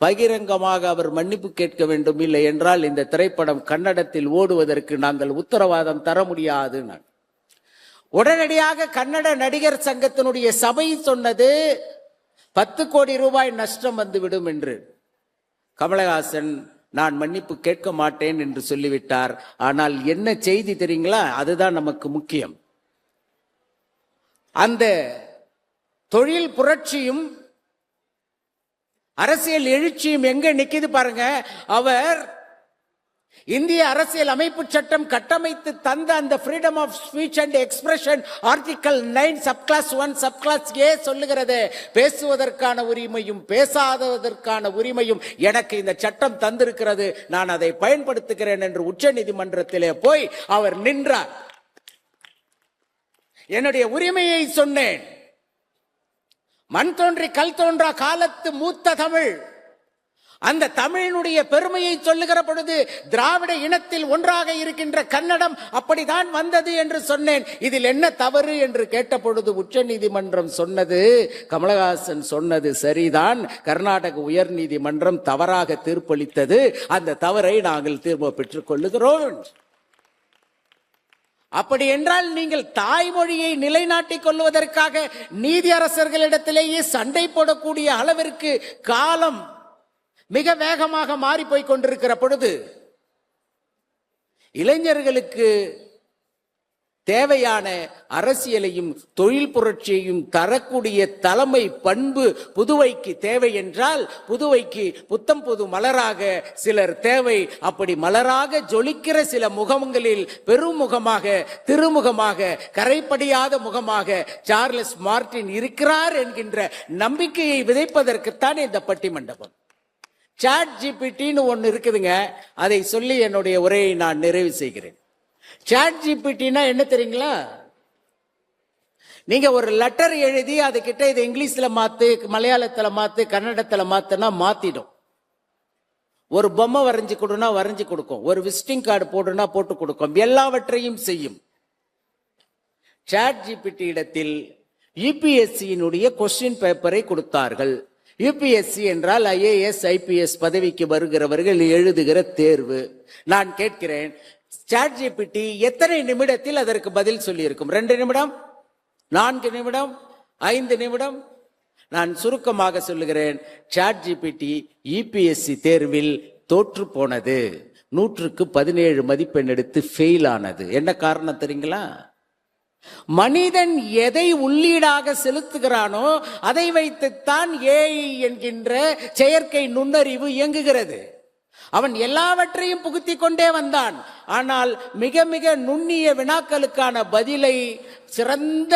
பகிரங்கமாக அவர் மன்னிப்பு கேட்க வேண்டும், இல்லை என்றால் இந்த திரைப்படம் கன்னடத்தில் ஓடுவதற்கு நாங்கள் உத்தரவாதம் தர முடியாது. உடனடியாக கன்னட நடிகர் சங்கத்தினுடைய சபை சொன்னது 10 கோடி ரூபாய் நஷ்டம் வந்துவிடும் என்று. கமலஹாசன் நான் மன்னிப்பு கேட்க மாட்டேன் என்று சொல்லிவிட்டார். ஆனால் என்ன செய்தி தெரியுங்களா? அதுதான் நமக்கு முக்கியம். அந்த தொழில் புரட்சியும் அரசியல் எழுச்சியும் எங்க நிக்குது பாருங்க. அவர் இந்திய அரசியல் அமைப்பு சட்டம் கட்டமைத்து தந்த அந்த freedom of speech and expression article 9 subclause 1 subclause A சொல்லுகிறது, பேசுவதற்கான உரிமையும் பேசாததற்கான உரிமையும் எனக்கு இந்த சட்டம் தந்திருக்கிறது, நான் அதை பயன்படுத்துகிறேன் என்று உச்ச நீதிமன்றத்திலே போய் அவர் நின்றார். என்னுடைய உரிமையை சொன்னேன். மண் தோன்றி கல் தோன்றா காலத்து மூத்த தமிழ், அந்த தமிழினுடைய பெருமையை சொல்லுகிற பொழுது திராவிட இனத்தில் ஒன்றாக இருக்கின்ற கன்னடம் அப்படிதான் வந்தது என்று சொன்னேன். இதில் என்ன தவறு என்று கேட்ட பொழுது உச்ச நீதிமன்றம் சொன்னது, கமலஹாசன் சொன்னது சரிதான், கர்நாடக உயர் நீதிமன்றம் தவறாக தீர்ப்பளித்தது, அந்த தவறை நாங்கள் திரும்ப பெற்றுக் கொள்ளுகிறோம். அப்படி என்றால் நீங்கள் தாய்மொழியை நிலைநாட்டிக் கொள்வதற்காக நீதியரசர்களிடத்திலேயே சண்டை போடக்கூடிய அளவிற்கு காலம் மிக வேகமாக மாறி போய் கொண்டிருக்கிற பொழுது இளைஞர்களுக்கு தேவையான அரசியலையும் தொழில் புரட்சியையும் தரக்கூடிய தலைமை பண்பு புதுவைக்கு தேவை என்றால், புதுவைக்கு புத்தம் புது மலராக சிலர் தேவை. அப்படி மலராக ஜொலிக்கிற சில முகங்களில் பெருமுகமாக, திருமுகமாக, கரைப்படியாத முகமாக சார்லஸ் மார்டின் இருக்கிறார் என்கின்ற நம்பிக்கையை விதைப்பதற்குத்தான் இந்த பட்டிமண்டபம். சாட் ஜிபிடின்னு ஒன்னு இருக்குதுங்க, அதை சொல்லி என்னுடைய உரையை நான் நிறைவு செய்கிறேன். சாட் ஜிபிடினா என்ன தெரியுங்களா? நீங்க ஒரு லெட்டர் எழுதி அதுகிட்ட இதை இங்கிலீஷ்ல மாத்து, மலையாளத்துல மாத்து, கன்னடத்துல மாத்துனா மாத்திடும். ஒரு பொம்மை வரைஞ்சு கொடுனா வரைஞ்சு கொடுக்கும், ஒரு விசிட்டிங் கார்டு போடுனா போட்டு கொடுக்கும், எல்லாவற்றையும் செய்யும். சாட் ஜிபிடி இடத்தில் யுபிஎஸ்சியினுடைய கொஸ்டின் பேப்பரை கொடுத்தார்கள். யுபிஎஸ்சி என்றால் IAS IPS பதவிக்கு வருகிறவர்கள் எழுதுகிற தேர்வு. நான் கேட்கிறேன், ChatGPT எத்தனை நிமிடத்தில் அதற்கு பதில் சொல்லி இருக்கும்? 2 நிமிடம், 4 நிமிடம், 5 நிமிடம்? நான் சுருக்கமாக சொல்லுகிறேன், ChatGPT UPSC தேர்வில் தோற்று போனது. 100க்கு 17 மதிப்பெண் எடுத்து ஃபெயில் ஆனது. என்ன காரணம் தெரியுங்களா? மனிதன் எதை உள்ளீடாக செலுத்துகிறானோ அதை வைத்துத்தான் AI என்கின்ற செயற்கை நுண்ணறிவு இயங்குகிறது. அவன் எல்லாவற்றையும் புகுத்தி கொண்டே வந்தான். ஆனால் மிக மிக நுண்ணிய வினாக்களுக்கான பதிலை சிறந்த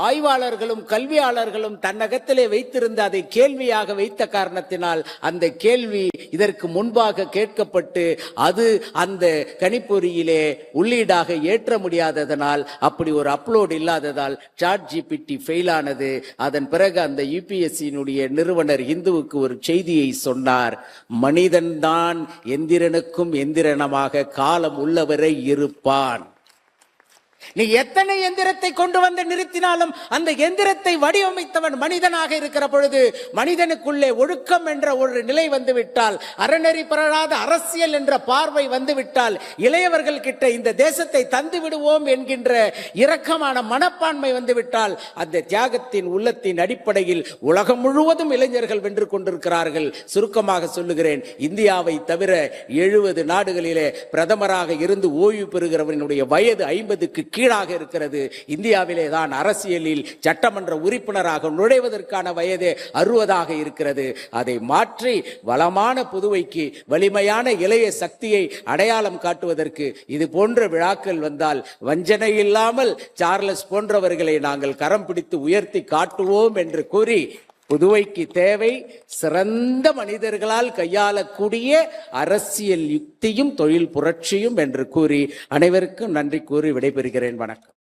ஆய்வாளர்களும் கல்வியாளர்களும் தன்னகத்திலே வைத்திருந்த அதை கேள்வியாக வைத்த காரணத்தினால் அந்த கேள்வி இதற்கு முன்பாக கேட்கப்பட்டு அது அந்த கணிப்பொறியிலே உள்ளீடாக ஏற்ற முடியாததனால், அப்படி ஒரு அப்லோட் இல்லாததால் ChatGPT ஃபெயில் ஆனது. அதன் பிறகு அந்த UPSC நிறுவனர் இந்துவுக்கு ஒரு செய்தியை சொன்னார், மனிதன்தான் எந்திரனுக்கும் எந்திரனமாக காலம் உள்ளவரை இருப்பான். நீ எத்தனை எந்திரத்தை கொண்டு வந்து நிறுத்தினாலும் அந்த எந்திரத்தை வடிவமைத்தவன் மனிதனாக இருக்கிற பொழுது மனிதனுக்குள்ளே ஒழுக்கம் என்ற ஒரு நிலை வந்துவிட்டால், அறநெறி பெறாத அரசியல் என்ற பார்வை வந்துவிட்டால், இளையவர்கள் கிட்ட இந்த தேசத்தை தந்து விடுவோம் என்கின்ற இரக்கமான மனப்பான்மை வந்துவிட்டால், அந்த தியாகத்தின் உள்ளத்தின் அடிப்படையில் உலகம் முழுவதும் இளைஞர்கள் வென்று கொண்டிருக்கிறார்கள். சுருக்கமாக சொல்லுகிறேன், இந்தியாவை தவிர 70 நாடுகளிலே பிரதமராக இருந்து ஓய்வு பெறுகிறவனுடைய வயது 50க்கு கீழாக இருக்கிறது. இந்தியாவிலே தான் அரசியலில் சட்டமன்ற உறுப்பினராக நுழைவதற்கான வயது 60ஆக இருக்கிறது. அதை மாற்றி வளமான புதுவைக்கு வலிமையான இளைய சக்தியை அடையாளம் காட்டுவதற்கு இது போன்ற விழாக்கள் வந்தால் வஞ்சனை இல்லாமல் சார்லஸ் போன்றவர்களை நாங்கள் கரம் பிடித்து உயர்த்தி காட்டுவோம் என்று கூறி, புதுவைக்கு தேவை சிறந்த மனிதர்களால் கையாளக்கூடிய அரசியல் யுக்தியும் தொழில் புரட்சியும் என்று கூறி அனைவருக்கும் நன்றி கூறி விடைபெறுகிறேன். வணக்கம்.